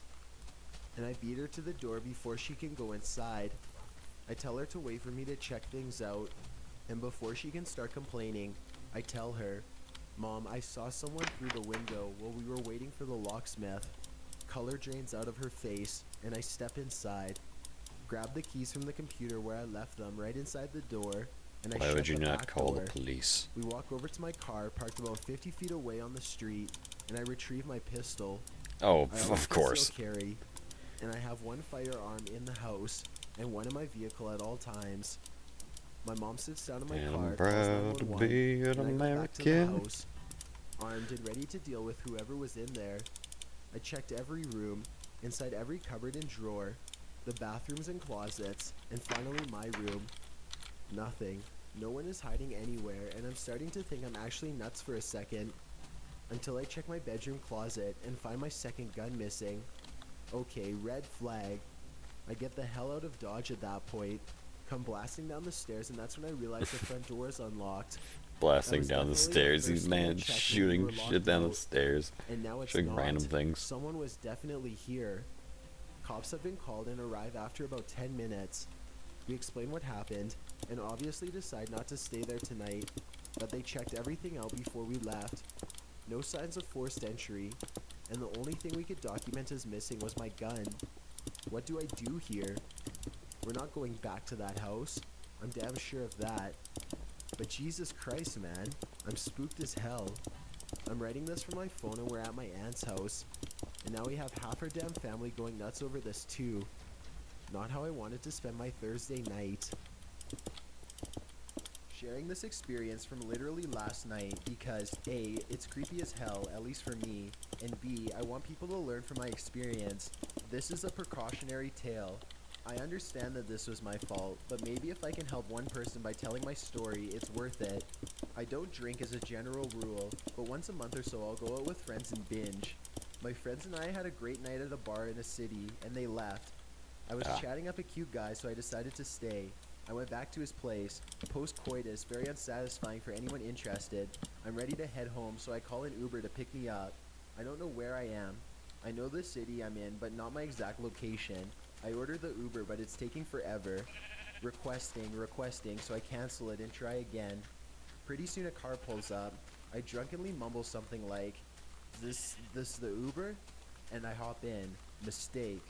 and I beat her to the door before she can go inside. I tell her to wait for me to check things out, and before she can start complaining, I tell her, "Mom, I saw someone through the window while we were waiting for the locksmith." Color drains out of her face, and I step inside, grab the keys from the computer where I left them right inside the door, and I Why shut would you the not back call door. the police? We walk over to my car, parked about 50 feet away on the street, and I retrieve my pistol. Oh, I always of course. conceal carry, and I have one firearm in the house and one in my vehicle at all times. My mom sits down in my And car, I'm calls proud to 911, be an and I go back to the American. house, armed and ready to deal with whoever was in there. I checked every room, inside every cupboard and drawer, the bathrooms and closets, and finally my room. Nothing. No one is hiding anywhere, and I'm starting to think I'm actually nuts for a second, until I check my bedroom closet and find my second gun missing. Okay, red flag. I get the hell out of Dodge at that point, come blasting down the stairs, and that's when I realize the front door is unlocked. Blasting was down the definitely the stairs. first These thing I man checked when we shooting were shit locked down the out, stairs. and now it's Shooting not. random things. Someone was definitely here. Cops have been called and arrive after about 10 minutes. We explain what happened, and obviously decide not to stay there tonight, but they checked everything out before we left. No signs of forced entry, and the only thing we could document as missing was my gun. What do I do here? We're not going back to that house. I'm damn sure of that. But Jesus Christ, man, I'm spooked as hell. I'm writing this from my phone and we're at my aunt's house, and now we have half our damn family going nuts over this too. Not how I wanted to spend my Thursday night. Sharing this experience from literally last night because A, it's creepy as hell, at least for me, and B, I want people to learn from my experience. This is a precautionary tale. I understand that this was my fault, but maybe if I can help one person by telling my story, it's worth it. I don't drink as a general rule, but once a month or so I'll go out with friends and binge. My friends and I had a great night at a bar in a city, and they left. I was chatting up a cute guy, so I decided to stay. I went back to his place. Post-coitus, very unsatisfying for anyone interested. I'm ready to head home, so I call an Uber to pick me up. I don't know where I am. I know the city I'm in, but not my exact location. I order the Uber, but it's taking forever. Requesting, so I cancel it and try again. Pretty soon a car pulls up. I drunkenly mumble something like, this the Uber? And I hop in. Mistake.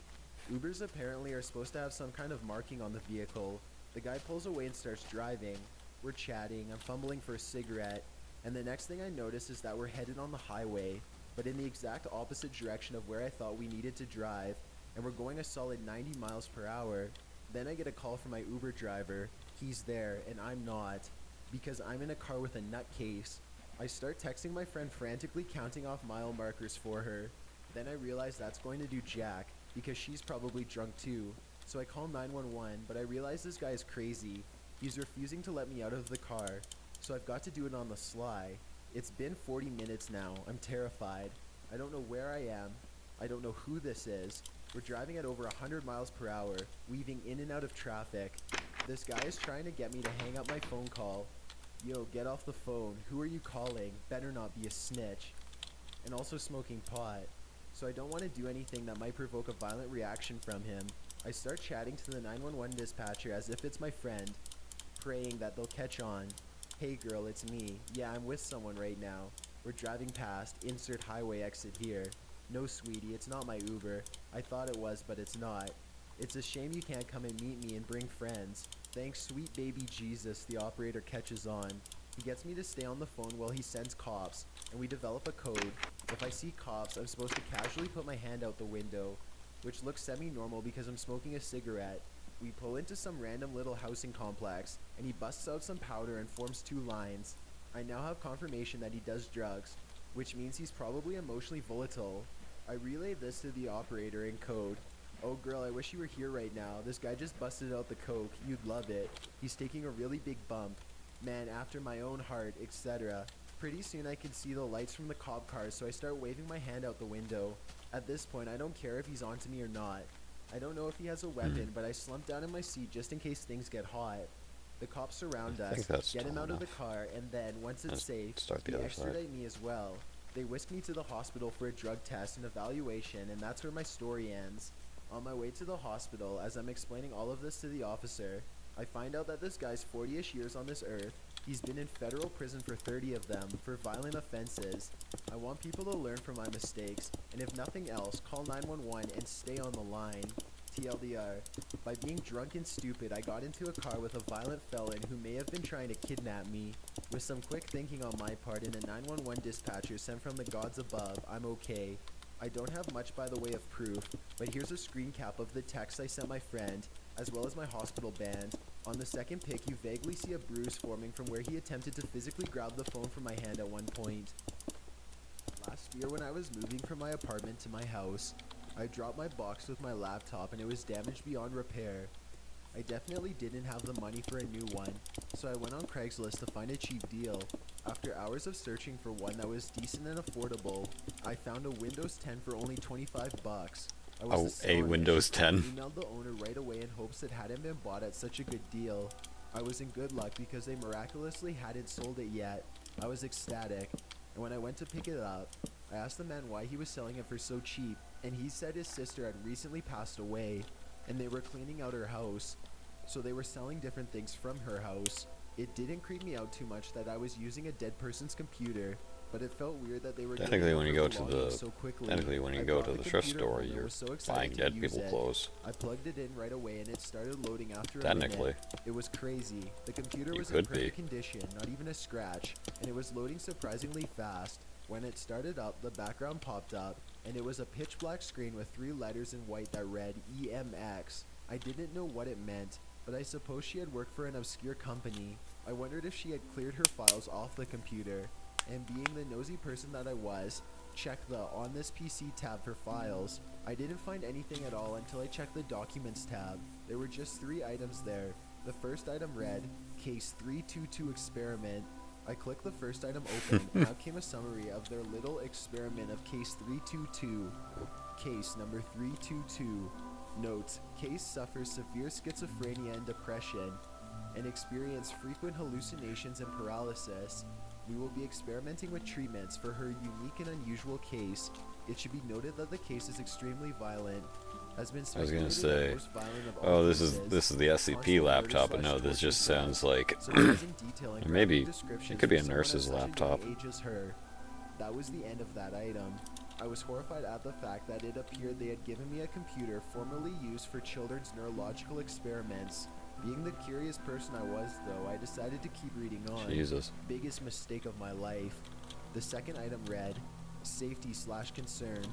Ubers apparently are supposed to have some kind of marking on the vehicle. The guy pulls away and starts driving. We're chatting, I'm fumbling for a cigarette, and the next thing I notice is that we're headed on the highway, but in the exact opposite direction of where I thought we needed to drive, and we're going a solid 90 miles per hour. Then I get a call from my Uber driver. He's there, and I'm not, because I'm in a car with a nutcase. I start texting my friend frantically counting off mile markers for her. Then I realize that's going to do jack, because she's probably drunk too. So I call 911, but I realize this guy is crazy. He's refusing to let me out of the car, so I've got to do it on the sly. It's been 40 minutes now. I'm terrified. I don't know where I am. I don't know who this is. We're driving at over 100 miles per hour, weaving in and out of traffic. This guy is trying to get me to hang up my phone call. Yo, get off the phone. Who are you calling? Better not be a snitch. And also smoking pot. So I don't want to do anything that might provoke a violent reaction from him. I start chatting to the 911 dispatcher as if it's my friend, praying that they'll catch on. Hey girl, it's me. Yeah, I'm with someone right now. We're driving past, insert highway exit here. No sweetie, it's not my Uber. I thought it was, but it's not. It's a shame you can't come and meet me and bring friends. Thanks sweet baby Jesus, the operator catches on. He gets me to stay on the phone while he sends cops, and we develop a code. If I see cops, I'm supposed to casually put my hand out the window, which looks semi-normal because I'm smoking a cigarette. We pull into some random little housing complex, and he busts out some powder and forms 2 lines. I now have confirmation that he does drugs, which means he's probably emotionally volatile. I relay this to the operator in code. Oh girl, I wish you were here right now. This guy just busted out the coke. You'd love it. He's taking a really big bump. Man after my own heart, etc. Pretty soon I can see the lights from the cop cars, so I start waving my hand out the window. At this point, I don't care if he's onto me or not. I don't know if he has a weapon, but I slump down in my seat just in case things get hot. The cops surround I us, think that's get him tall out of the enough. car, and then, once it's Just safe, start the they other side. extradite me as well. They whisk me to the hospital for a drug test and evaluation, and that's where my story ends. On my way to the hospital, as I'm explaining all of this to the officer, I find out that this guy's 40-ish years on this earth. He's been in federal prison for 30 of them for violent offenses. I want people to learn from my mistakes, and if nothing else, call 911 and stay on the line. TLDR. By being drunk and stupid, I got into a car with a violent felon who may have been trying to kidnap me. With some quick thinking on my part and a 911 dispatcher sent from the gods above, I'm okay. I don't have much by the way of proof, but here's a screen cap of the text I sent my friend, as well as my hospital band. On the second pic, you vaguely see a bruise forming from where he attempted to physically grab the phone from my hand at one point. Last year when I was moving from my apartment to my house, I dropped my box with my laptop and it was damaged beyond repair. I definitely didn't have the money for a new one, so I went on Craigslist to find a cheap deal. After hours of searching for one that was decent and affordable, I found a Windows 10 for only 25 bucks. I was Oh, a astonished. Windows 10. I emailed the owner right away in hopes it hadn't been bought at such a good deal. I was in good luck because they miraculously hadn't sold it yet. I was ecstatic, and when I went to pick it up, I asked the man why he was selling it for so cheap, and he said his sister had recently passed away, and they were cleaning out her house, so they were selling different things from her house. It didn't creep me out too much that I was using a dead person's computer, but it felt weird that they were Technically, giving when out you her go to belongings the so quickly. technically when you I go brought to the the thrift computer store, home and you're was so excited buying to dead use people it. clothes. I plugged it in right away and it started loading after a Technically. minute. It was crazy. The computer You was in could be. perfect condition, not even a scratch, and it was loading surprisingly fast. When it started up, the background popped up, and it was a pitch black screen with 3 letters in white that read EMX. I didn't know what it meant, but I suppose she had worked for an obscure company. I wondered if she had cleared her files off the computer, and being the nosy person that I was, checked the On This PC tab for files. I didn't find anything at all until I checked the Documents tab. There were just 3 items there. The first item read, Case 322 Experiment. I clicked the first item open, and out came a summary of their little experiment of Case 322. Case number 322. Note, Case suffers severe schizophrenia and depression, and experience frequent hallucinations and paralysis. We will be experimenting with treatments for her unique and unusual case. It should be noted that the case is extremely violent. Has been I was gonna speculated that say, most violent of all oh, this cases, is the SCP constant laptop, but no, murder/torture this just drug. sounds like Surprising detail and or maybe graphic descriptions it could be for a someone nurse's at such a young laptop. age as her. That was the end of that item. I was horrified at the fact that it appeared they had given me a computer formerly used for children's neurological experiments. Being the curious person I was, though, I decided to keep reading on. Jesus. Biggest mistake of my life. The second item read, Safety/concern.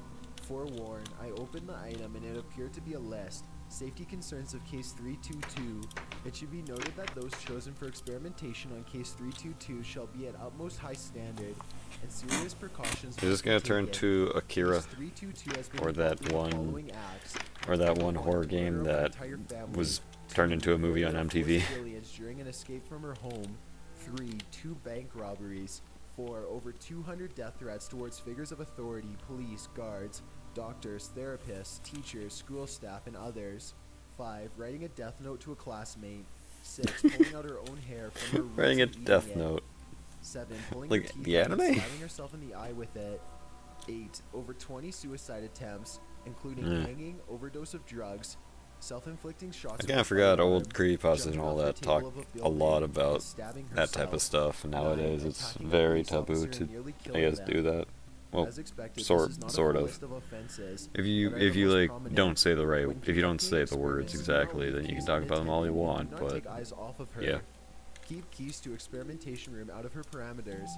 Forewarned, I opened the item and it appeared to be a list. Safety concerns of Case 322. It should be noted that those chosen for experimentation on Case 322 shall be at utmost high standard, and serious precautions Is this must be gonna turn taken. to Akira Case 322 has been or that involved in the one following acts. or that one One, horror murder game of my that entire family. was turned into a movie on Murder of MTV? 4 civilians during an escape from her home. 3. 2 bank robberies. 4. Over 200 death threats towards figures of authority, police, guards, doctors, therapists, teachers, school staff, and others. 5. Writing a death note to a classmate. 6. Pulling out her own hair from her roots Writing a and eating death it. note. 7. Pulling Like her teeth the out and anime? stabbing herself in the eye with it. 8. Over 20 suicide attempts, including Mm. hanging, overdose of drugs, self-inflicting shots. I with kind a of forgot firearm, old creepypastas and jumping all off the that talk table of a building, lot and about stabbing that type of herself. stuff. And 9. nowadays, it's Attacking a very police taboo officer to, and nearly I killing guess, them. do that. Well, As expected, sort this is not a sort full of. list of offenses, If you but are the most like prominent. don't say the right When if you don't conducting say the words experiments, do not exactly, leave then you can keys talk about them all you unattended and want. do not But take eyes off of her. yeah. Keep keys to experimentation room out of her parameters,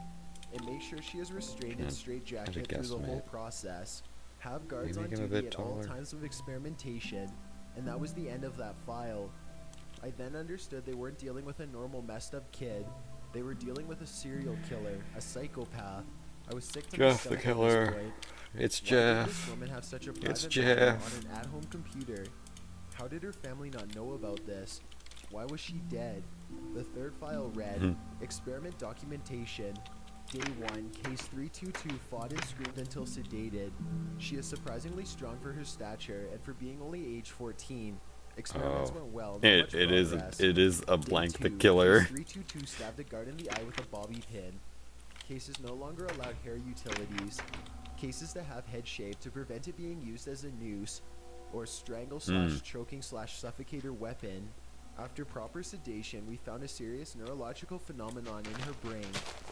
and make sure she is restrained in Man, straitjacket I'd through the whole guesstimate. process. Have guards Maybe on make him a duty bit at all taller. times of experimentation. and that was the end of that file. I then understood they weren't dealing with a normal messed up kid. They were dealing with a serial killer, a psychopath. I was sick to my Jeff the stomach at killer. this point. It's Why did this Jeff. woman have such a It's private menu on Jeff. an at-home computer? How did her family not know about this? Why was she dead? The third file read, experiment documentation. Day 1, case 322 fought and screamed until sedated. She is surprisingly strong for her stature and for being only age 14. Experiments went well. Not much It is progress. a Day blank the 2, killer. Case 322 stabbed a guard in the eye with a bobby pin. Cases no longer allowed hair utilities. Cases that have head shape to prevent it being used as a noose or strangle slash choking slash suffocator weapon. After proper sedation, we found a serious neurological phenomenon in her brain,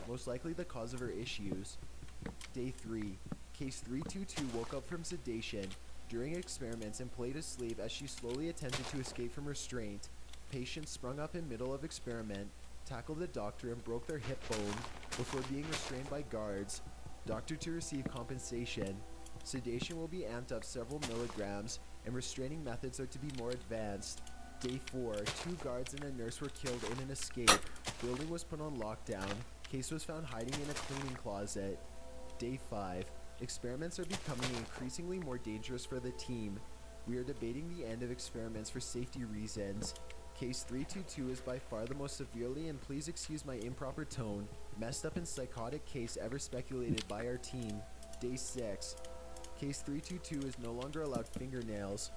most likely the cause of her issues. Day 3. Case 322 woke up from sedation during experiments and played asleep as she slowly attempted to escape from restraint. Patient sprung up in middle of experiment, tackled the doctor and broke their hip bone before being restrained by guards. Doctor to receive compensation. Sedation will be amped up several milligrams and restraining methods are to be more advanced. Day 4, 2 guards and a nurse were killed in an escape. Building was put on lockdown. Case was found hiding in a cleaning closet. Day 5, experiments are becoming increasingly more dangerous for the team. We are debating the end of experiments for safety reasons. Case 322 is by far the most severely, and please excuse my improper tone, messed up and psychotic case ever speculated by our team. Day 6, case 322 is no longer allowed fingernails.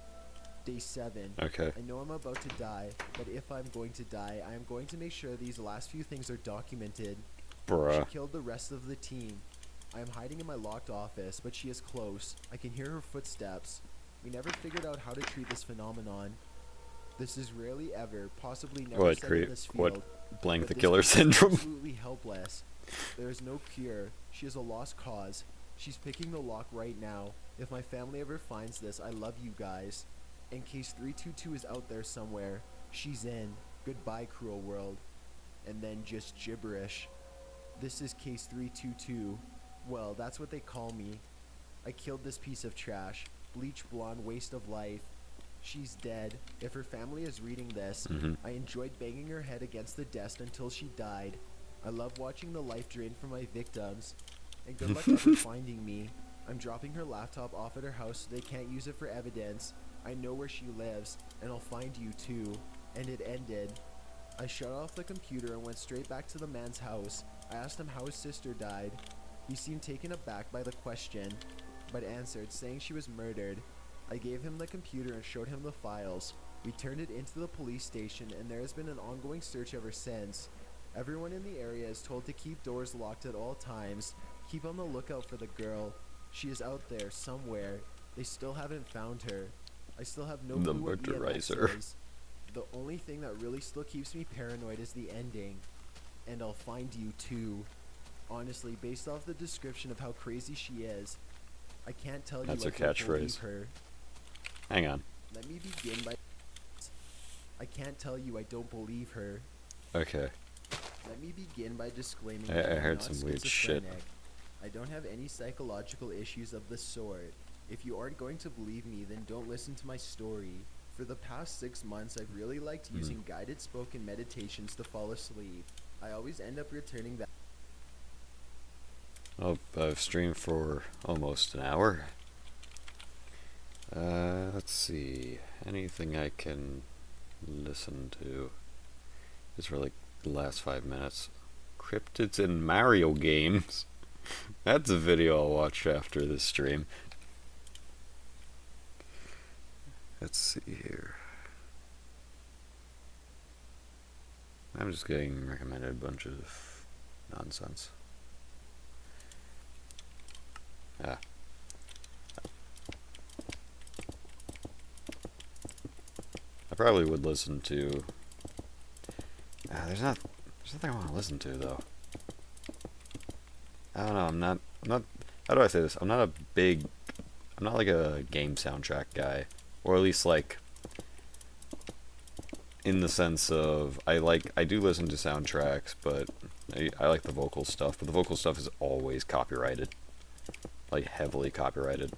Day 7. Okay. I know I'm about to die, but if I'm going to die, I am going to make sure these last few things are documented. Bruh. She killed the rest of the team. I am hiding in my locked office, but she is close. I can hear her footsteps. We never figured out how to treat this phenomenon. This is rarely ever, possibly never said in this field. Blank but the this killer person is syndrome. absolutely helpless. There is no cure. She is a lost cause. She's picking the lock right now. If my family ever finds this, I love you guys. And case 322 is out there somewhere. She's in. Goodbye, cruel world. And then just gibberish. This is case 322. Well, that's what they call me. I killed this piece of trash. Bleach blonde waste of life. She's dead. If her family is reading this, I enjoyed banging her head against the desk until she died. I love watching the life drain from my victims. And good luck ever finding me. I'm dropping her laptop off at her house so they can't use it for evidence. I know where she lives, and I'll find you too. And it ended. I shut off the computer and went straight back to the man's house. I asked him how his sister died. He seemed taken aback by the question, but answered, saying she was murdered. I gave him the computer and showed him the files. We turned it into the police station, and there has been an ongoing search ever since. Everyone in the area is told to keep doors locked at all times. Keep on the lookout for the girl. She is out there somewhere. They still haven't found her. I still have no The clue what EMX murderizer. is. The only thing that really still keeps me paranoid is the ending. And I'll find you too. Honestly, based off the description of how crazy she is, I can't tell you That's her like you'll catchphrase. believe her. Hang on. Let me begin by... I can't tell you I don't believe her. Okay. Let me begin by disclaiming I that I'm heard not some weird shit. schizophrenic. I don't have any psychological issues of the sort. If you aren't going to believe me, then don't listen to my story. For the past 6 months, I've really liked using guided spoken meditations to fall asleep. I always end up returning back. Oh, I've streamed for almost an hour. Let's see. Anything I can listen to? Just for like the last 5 minutes. Cryptids in Mario games. That's a video I'll watch after this stream. Let's see here. I'm just getting recommended a bunch of nonsense. Ah. I probably would listen to... there's nothing I want to listen to, though. I don't know, I'm not, how do I say this? I'm not like a game soundtrack guy. Or at least, like, in the sense of, I do listen to soundtracks, but I like the vocal stuff, but the vocal stuff is always copyrighted. Like, heavily copyrighted.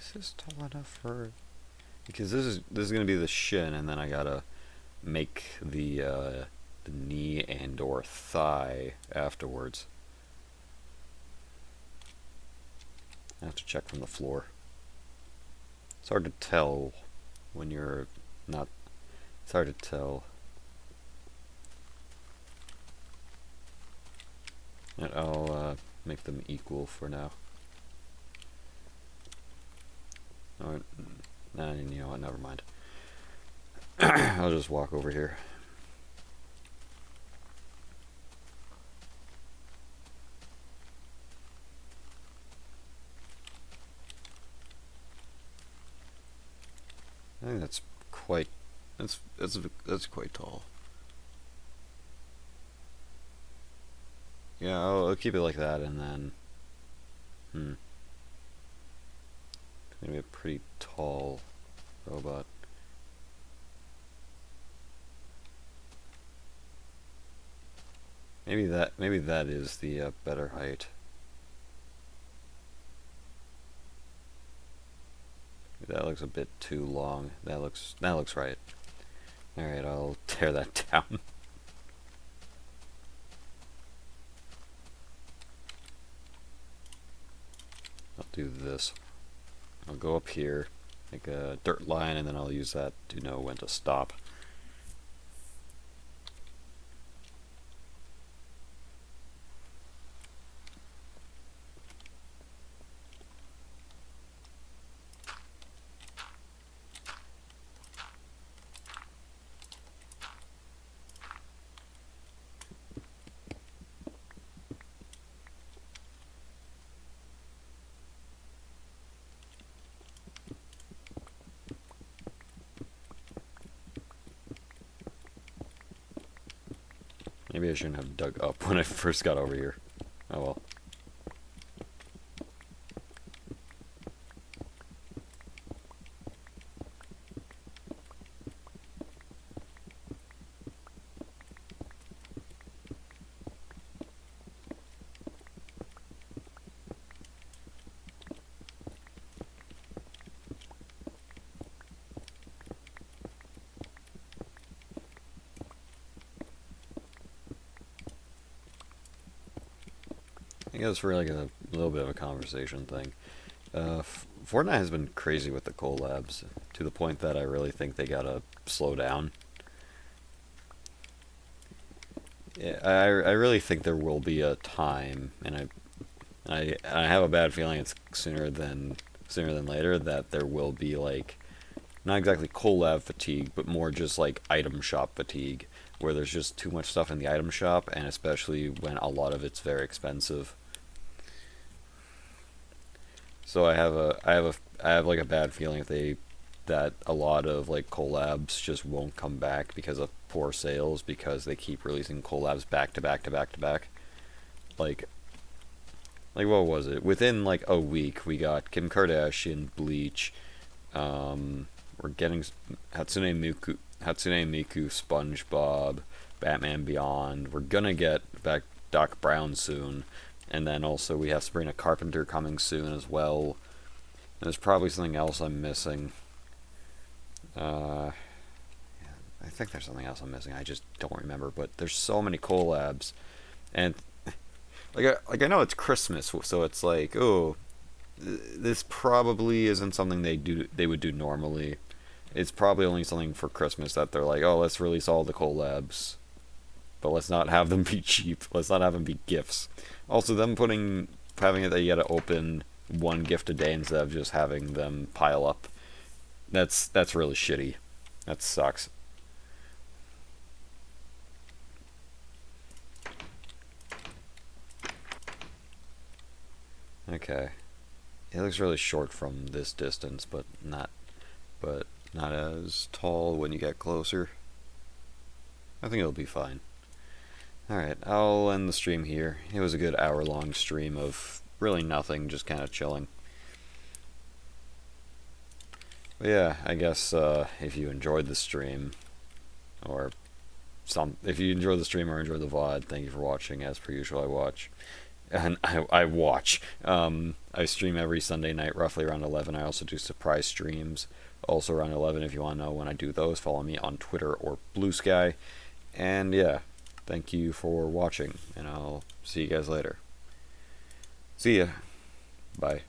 Is this tall enough for? Because this is gonna be the shin, and then I gotta make the knee and or thigh afterwards. I have to check from the floor. It's hard to tell when you're not. It's hard to tell. And I'll make them equal for now. Or, nah, you know what? Never mind. I'll just walk over here. I think that's quite. That's quite tall. Yeah, I'll keep it like that, and then. It's gonna be a pretty tall robot. Maybe that is the better height. That looks a bit too long. That looks right. All right, I'll tear that down. I'll do this. I'll go up here, make a dirt line, and then I'll use that to know when to stop. Maybe I shouldn't have dug up when I first got over here. Oh well. I guess for like a little bit of a conversation thing. Fortnite has been crazy with the collabs to the point that I really think they gotta slow down. Yeah, I really think there will be a time, and I have a bad feeling it's sooner than later that there will be like not exactly collab fatigue, but more just like item shop fatigue, where there's just too much stuff in the item shop, and especially when a lot of it's very expensive. So I have like a bad feeling that a lot of like collabs just won't come back because of poor sales, because they keep releasing collabs back to back to back to back. Like what was it? Within like a week, we got Kim Kardashian, Bleach. We're getting Hatsune Miku, SpongeBob, Batman Beyond. We're gonna get back Doc Brown soon. And then also we have Sabrina Carpenter coming soon as well. And there's probably something else I'm missing. I think there's something else I'm missing. I just don't remember. But there's so many collabs, and like I know it's Christmas, so it's like, oh, this probably isn't something they would do normally. It's probably only something for Christmas that they're like, oh, let's release all the collabs, but let's not have them be cheap. Let's not have them be gifts. Also, them having it that you gotta open one gift a day instead of just having them pile up. That's really shitty. That sucks. Okay. It looks really short from this distance, but not as tall when you get closer. I think it'll be fine. Alright, I'll end the stream here. It was a good hour-long stream of really nothing, just kind of chilling. But yeah, I guess if you enjoyed the stream, if you enjoyed the stream or enjoyed the VOD, thank you for watching. As per usual, I watch. and I watch. I stream every Sunday night, roughly around 11. I also do surprise streams, also around 11. If you want to know when I do those, follow me on Twitter or Blue Sky. And yeah, thank you for watching, and I'll see you guys later. See ya. Bye.